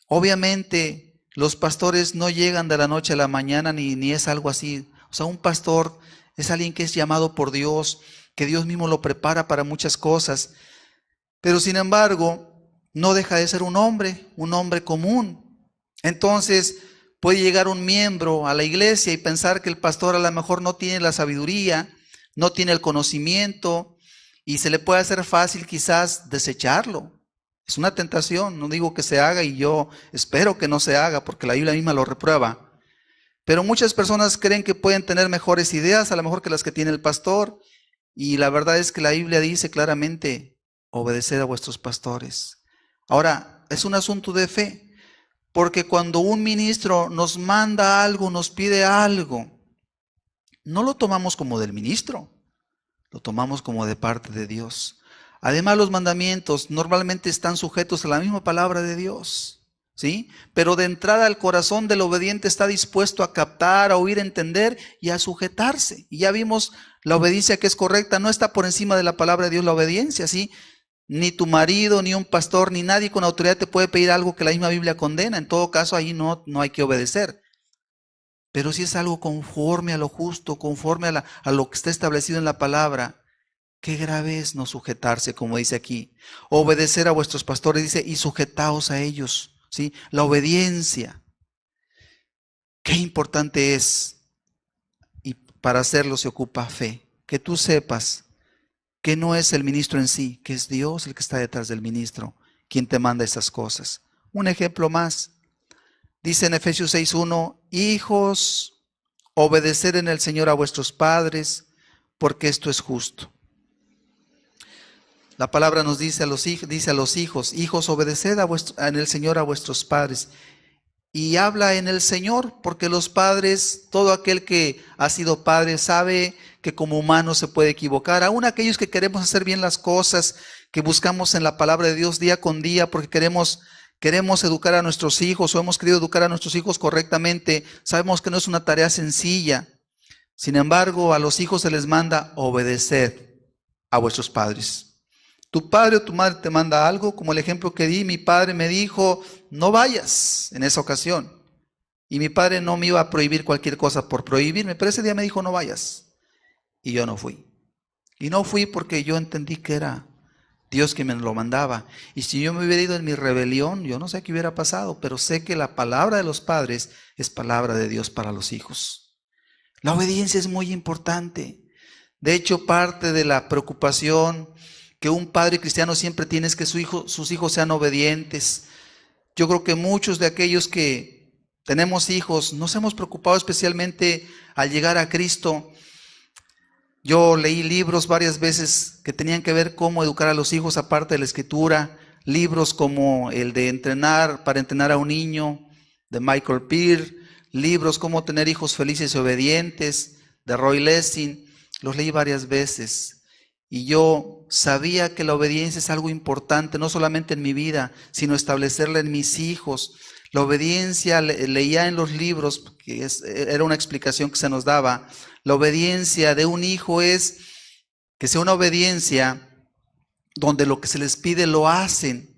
Obviamente, los pastores no llegan de la noche a la mañana, ni es algo así. O sea, un pastor es alguien que es llamado por Dios, que Dios mismo lo prepara para muchas cosas. Pero sin embargo, no deja de ser un hombre común. Entonces, puede llegar un miembro a la iglesia y pensar que el pastor a lo mejor no tiene la sabiduría, no tiene el conocimiento, y se le puede hacer fácil quizás desecharlo. Es una tentación, no digo que se haga y yo espero que no se haga porque la Biblia misma lo reprueba. Pero muchas personas creen que pueden tener mejores ideas a lo mejor que las que tiene el pastor, y la verdad es que la Biblia dice claramente: obedeced a vuestros pastores. Ahora, es un asunto de fe, porque cuando un ministro nos manda algo, nos pide algo, no lo tomamos como del ministro, lo tomamos como de parte de Dios. Además, los mandamientos normalmente están sujetos a la misma palabra de Dios, ¿sí? Pero de entrada el corazón del obediente está dispuesto a captar, a oír, a entender y a sujetarse. Y ya vimos la obediencia que es correcta, no está por encima de la palabra de Dios la obediencia, ¿sí? Ni tu marido, ni un pastor, ni nadie con autoridad te puede pedir algo que la misma Biblia condena. En todo caso, ahí no hay que obedecer. Pero si es algo conforme a lo justo, conforme a lo que está establecido en la palabra, qué grave es no sujetarse, como dice aquí. Obedecer a vuestros pastores, dice, y sujetaos a ellos, ¿sí? La obediencia. Qué importante es. Y para hacerlo se ocupa fe. Que tú sepas que no es el ministro en sí, que es Dios el que está detrás del ministro, quien te manda esas cosas. Un ejemplo más. Dice en Efesios 6:1, hijos, obedeced en el Señor a vuestros padres, porque esto es justo. La palabra nos dice a los hijos, hijos, obedeced en el Señor a vuestros padres. Y habla en el Señor, porque los padres, todo aquel que ha sido padre sabe que como humano se puede equivocar. Aún aquellos que queremos hacer bien las cosas, que buscamos en la palabra de Dios día con día, porque queremos educar a nuestros hijos o hemos querido educar a nuestros hijos correctamente, sabemos que no es una tarea sencilla. Sin embargo, a los hijos se les manda obedecer a vuestros padres. Tu padre o tu madre te manda algo, como el ejemplo que di, mi padre me dijo, no vayas en esa ocasión. Y mi padre no me iba a prohibir cualquier cosa por prohibirme, pero ese día me dijo, no vayas. Y yo no fui. Y no fui porque yo entendí que era Dios quien me lo mandaba. Y si yo me hubiera ido en mi rebelión, yo no sé qué hubiera pasado, pero sé que la palabra de los padres es palabra de Dios para los hijos. La obediencia es muy importante. De hecho, parte de la preocupación que un padre cristiano siempre tiene es que sus hijos sean obedientes. Yo creo que muchos de aquellos que tenemos hijos nos hemos preocupado especialmente al llegar a Cristo. Yo leí libros varias veces que tenían que ver cómo educar a los hijos aparte de la escritura, libros como el de para entrenar a un niño, de Michael Peer, libros cómo tener hijos felices y obedientes, de Roy Lessing, los leí varias veces. Y yo sabía que la obediencia es algo importante, no solamente en mi vida, sino establecerla en mis hijos. La obediencia, leía en los libros, que era una explicación que se nos daba, la obediencia de un hijo es que sea una obediencia donde lo que se les pide lo hacen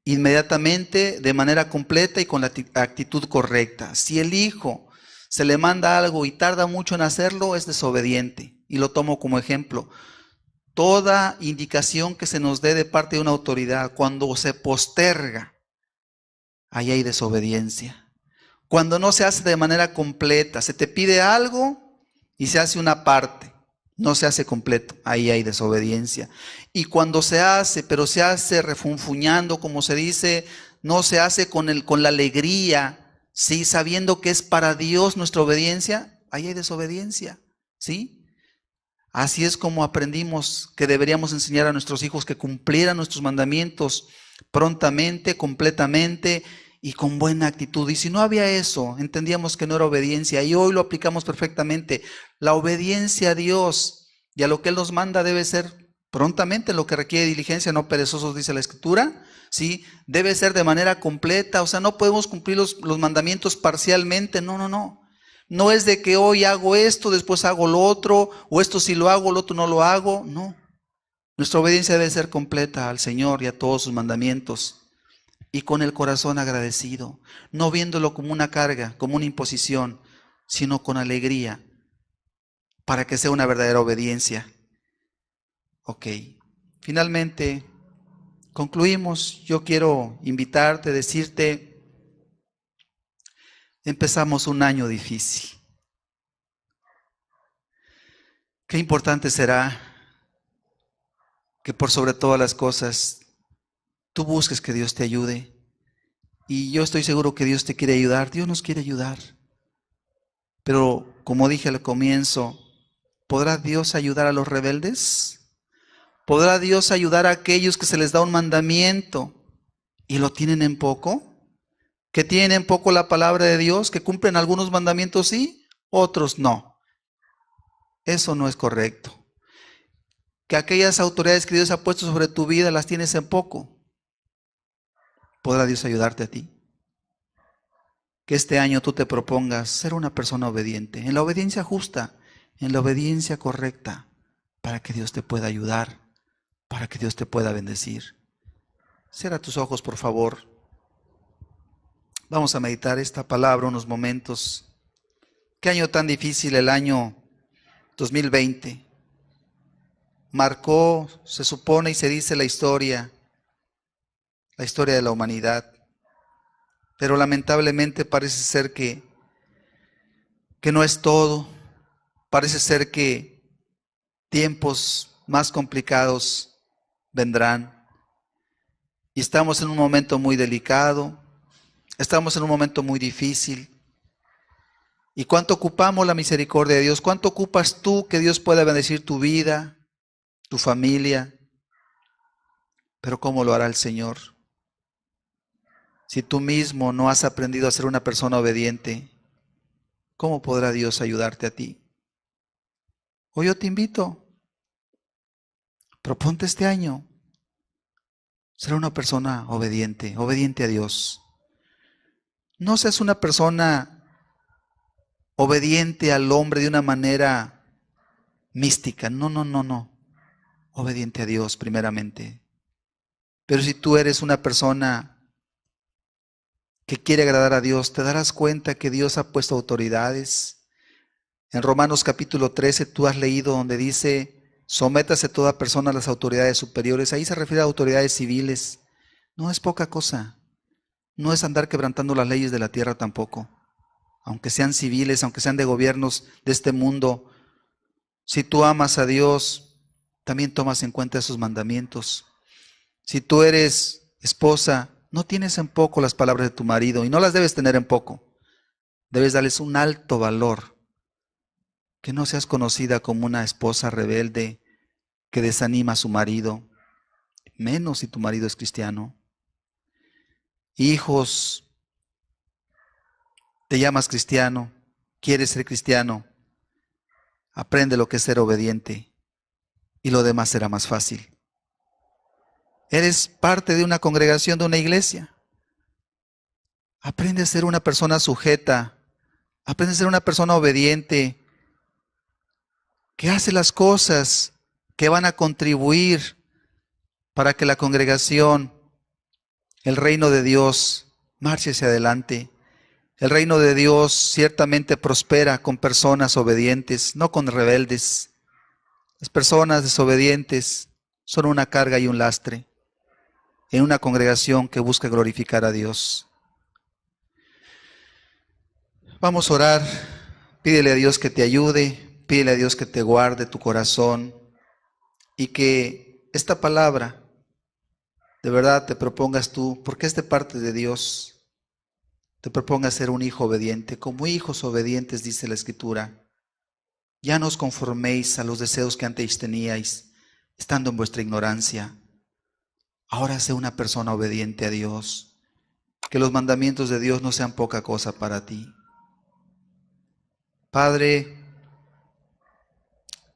inmediatamente, de manera completa y con la actitud correcta. Si el hijo se le manda algo y tarda mucho en hacerlo, es desobediente. Y lo tomo como ejemplo. Toda indicación que se nos dé de parte de una autoridad, cuando se posterga, ahí hay desobediencia. Cuando no se hace de manera completa, se te pide algo y se hace una parte, no se hace completo, ahí hay desobediencia. Y cuando se hace, pero se hace refunfuñando, como se dice, no se hace con la alegría, ¿sí? Sabiendo que es para Dios nuestra obediencia, ahí hay desobediencia, ¿sí? Así es como aprendimos que deberíamos enseñar a nuestros hijos que cumplieran nuestros mandamientos prontamente, completamente y con buena actitud. Y si no había eso, entendíamos que no era obediencia. Y hoy lo aplicamos perfectamente. La obediencia a Dios y a lo que Él nos manda debe ser prontamente, lo que requiere diligencia, no perezosos, dice la Escritura. ¿Sí? Debe ser de manera completa. O sea, no podemos cumplir los mandamientos parcialmente. No. No es de que hoy hago esto, después hago lo otro, o esto sí lo hago, lo otro no lo hago. No. Nuestra obediencia debe ser completa al Señor y a todos sus mandamientos. Y con el corazón agradecido. No viéndolo como una carga, como una imposición, sino con alegría. Para que sea una verdadera obediencia. Ok. Finalmente, concluimos. Yo quiero invitarte, decirte, empezamos un año difícil. Qué importante será que por sobre todas las cosas tú busques que Dios te ayude. Y yo estoy seguro que Dios te quiere ayudar, Dios nos quiere ayudar. Pero como dije al comienzo, ¿podrá Dios ayudar a los rebeldes? ¿Podrá Dios ayudar a aquellos que se les da un mandamiento y lo tienen en poco? ¿Que tienen en poco la palabra de Dios? ¿Que cumplen algunos mandamientos sí, otros no? Eso no es correcto. Que aquellas autoridades que Dios ha puesto sobre tu vida las tienes en poco. ¿Podrá Dios ayudarte a ti? Que este año tú te propongas ser una persona obediente, en la obediencia justa, en la obediencia correcta, para que Dios te pueda ayudar, para que Dios te pueda bendecir. Cierra tus ojos, por favor. Vamos a meditar esta palabra unos momentos. Qué año tan difícil el año 2020. Marcó, se supone y se dice la historia de la humanidad. Pero lamentablemente parece ser que que no es todo. Parece ser que tiempos más complicados vendrán. Y estamos en un momento muy delicado, estamos en un momento muy difícil. ¿Y cuánto ocupamos la misericordia de Dios? ¿Cuánto ocupas tú que Dios pueda bendecir tu vida, tu familia? Pero ¿cómo lo hará el Señor? Si tú mismo no has aprendido a ser una persona obediente, ¿cómo podrá Dios ayudarte a ti? Hoy yo te invito, proponte este año ser una persona obediente, obediente a Dios. No seas una persona obediente al hombre de una manera mística. No. Obediente a Dios primeramente. Pero si tú eres una persona que quiere agradar a Dios, te darás cuenta que Dios ha puesto autoridades. En Romanos capítulo 13 tú has leído donde dice, sométase toda persona a las autoridades superiores. Ahí se refiere a autoridades civiles. No es poca cosa. No es andar quebrantando las leyes de la tierra tampoco. Aunque sean civiles, aunque sean de gobiernos de este mundo, si tú amas a Dios, también tomas en cuenta esos mandamientos. Si tú eres esposa, no tienes en poco las palabras de tu marido y no las debes tener en poco. Debes darles un alto valor. Que no seas conocida como una esposa rebelde que desanima a su marido, menos si tu marido es cristiano. Hijos, te llamas cristiano, quieres ser cristiano, aprende lo que es ser obediente y lo demás será más fácil. Eres parte de una congregación, de una iglesia. Aprende a ser una persona sujeta, aprende a ser una persona obediente, que hace las cosas que van a contribuir para que la congregación, el reino de Dios, marche hacia adelante. El reino de Dios ciertamente prospera con personas obedientes, no con rebeldes. Las personas desobedientes son una carga y un lastre en una congregación que busca glorificar a Dios. Vamos a orar. Pídele a Dios que te ayude, pídele a Dios que te guarde tu corazón y que esta palabra de verdad te propongas tú, porque es de parte de Dios. Te propongas ser un hijo obediente, como hijos obedientes, dice la Escritura. Ya no os conforméis a los deseos que antes teníais, estando en vuestra ignorancia. Ahora sé una persona obediente a Dios. Que los mandamientos de Dios no sean poca cosa para ti. Padre,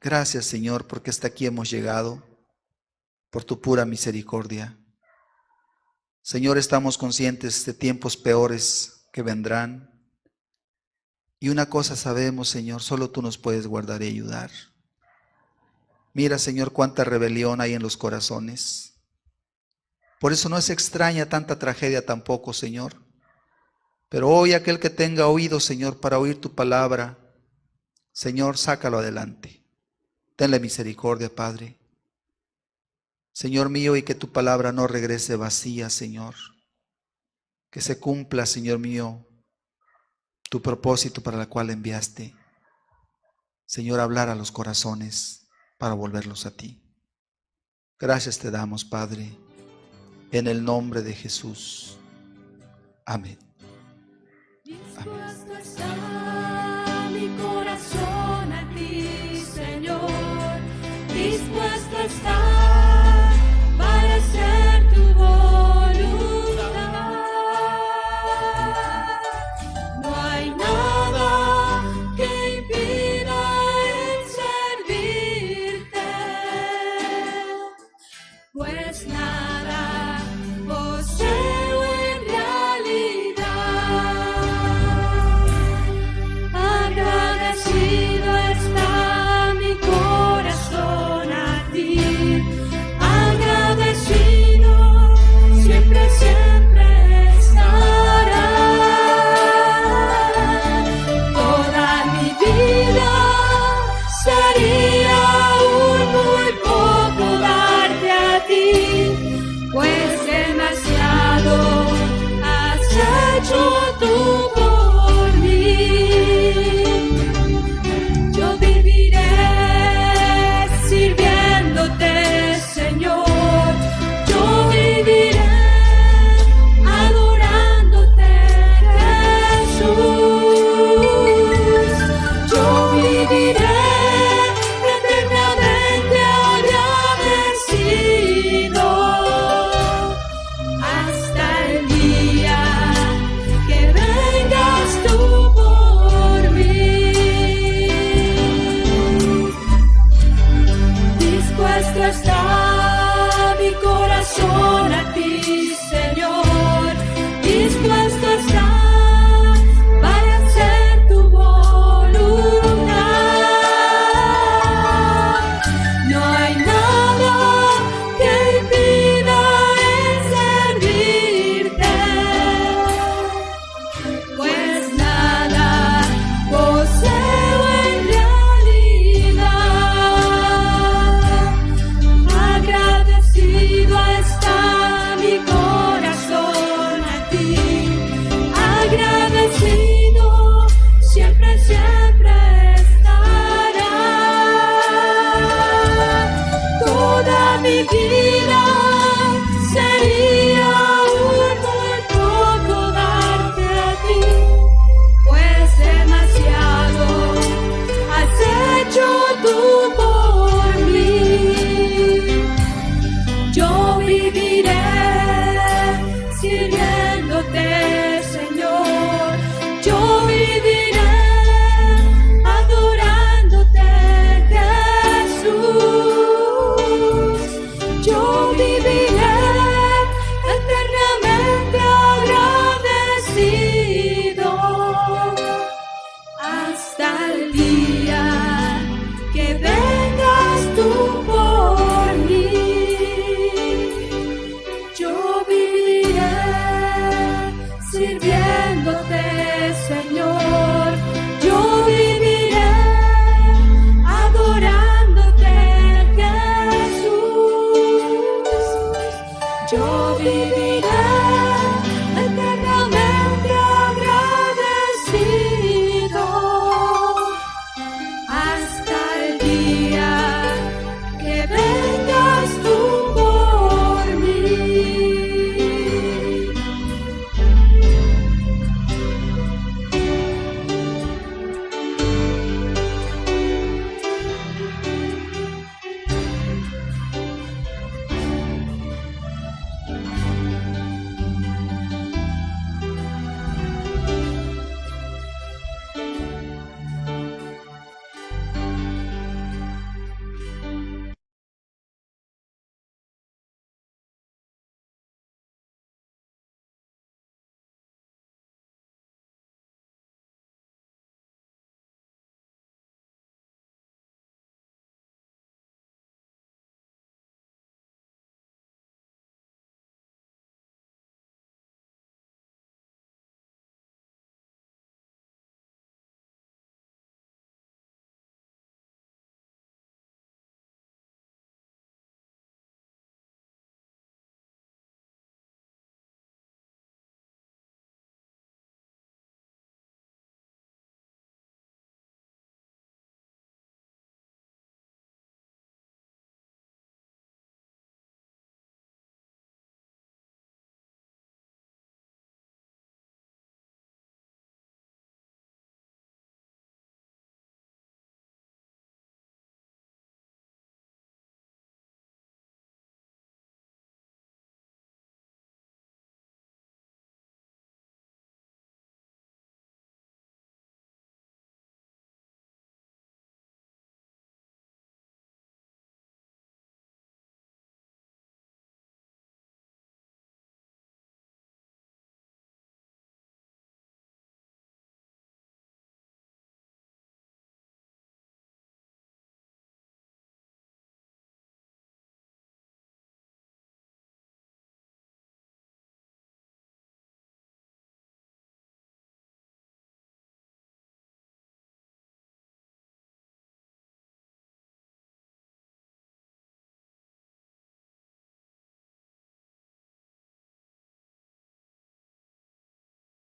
gracias Señor, porque hasta aquí hemos llegado, por tu pura misericordia. Señor, estamos conscientes de tiempos peores que vendrán. Y una cosa sabemos, Señor, solo tú nos puedes guardar y ayudar. Mira, Señor, cuánta rebelión hay en los corazones. Por eso no es extraña tanta tragedia tampoco, Señor. Pero hoy aquel que tenga oído, Señor, para oír tu palabra, Señor, sácalo adelante. Tenle misericordia, Padre. Señor mío, y que tu palabra no regrese vacía, Señor. Que se cumpla, Señor mío, tu propósito para el cual enviaste. Señor, hablar a los corazones para volverlos a ti. Gracias te damos, Padre, en el nombre de Jesús. Amén. Dispuesto está mi corazón a ti, Señor. Dispuesto está para hacer tu voluntad. No hay nada que impida el servirte, pues nada poseo en realidad. seguiré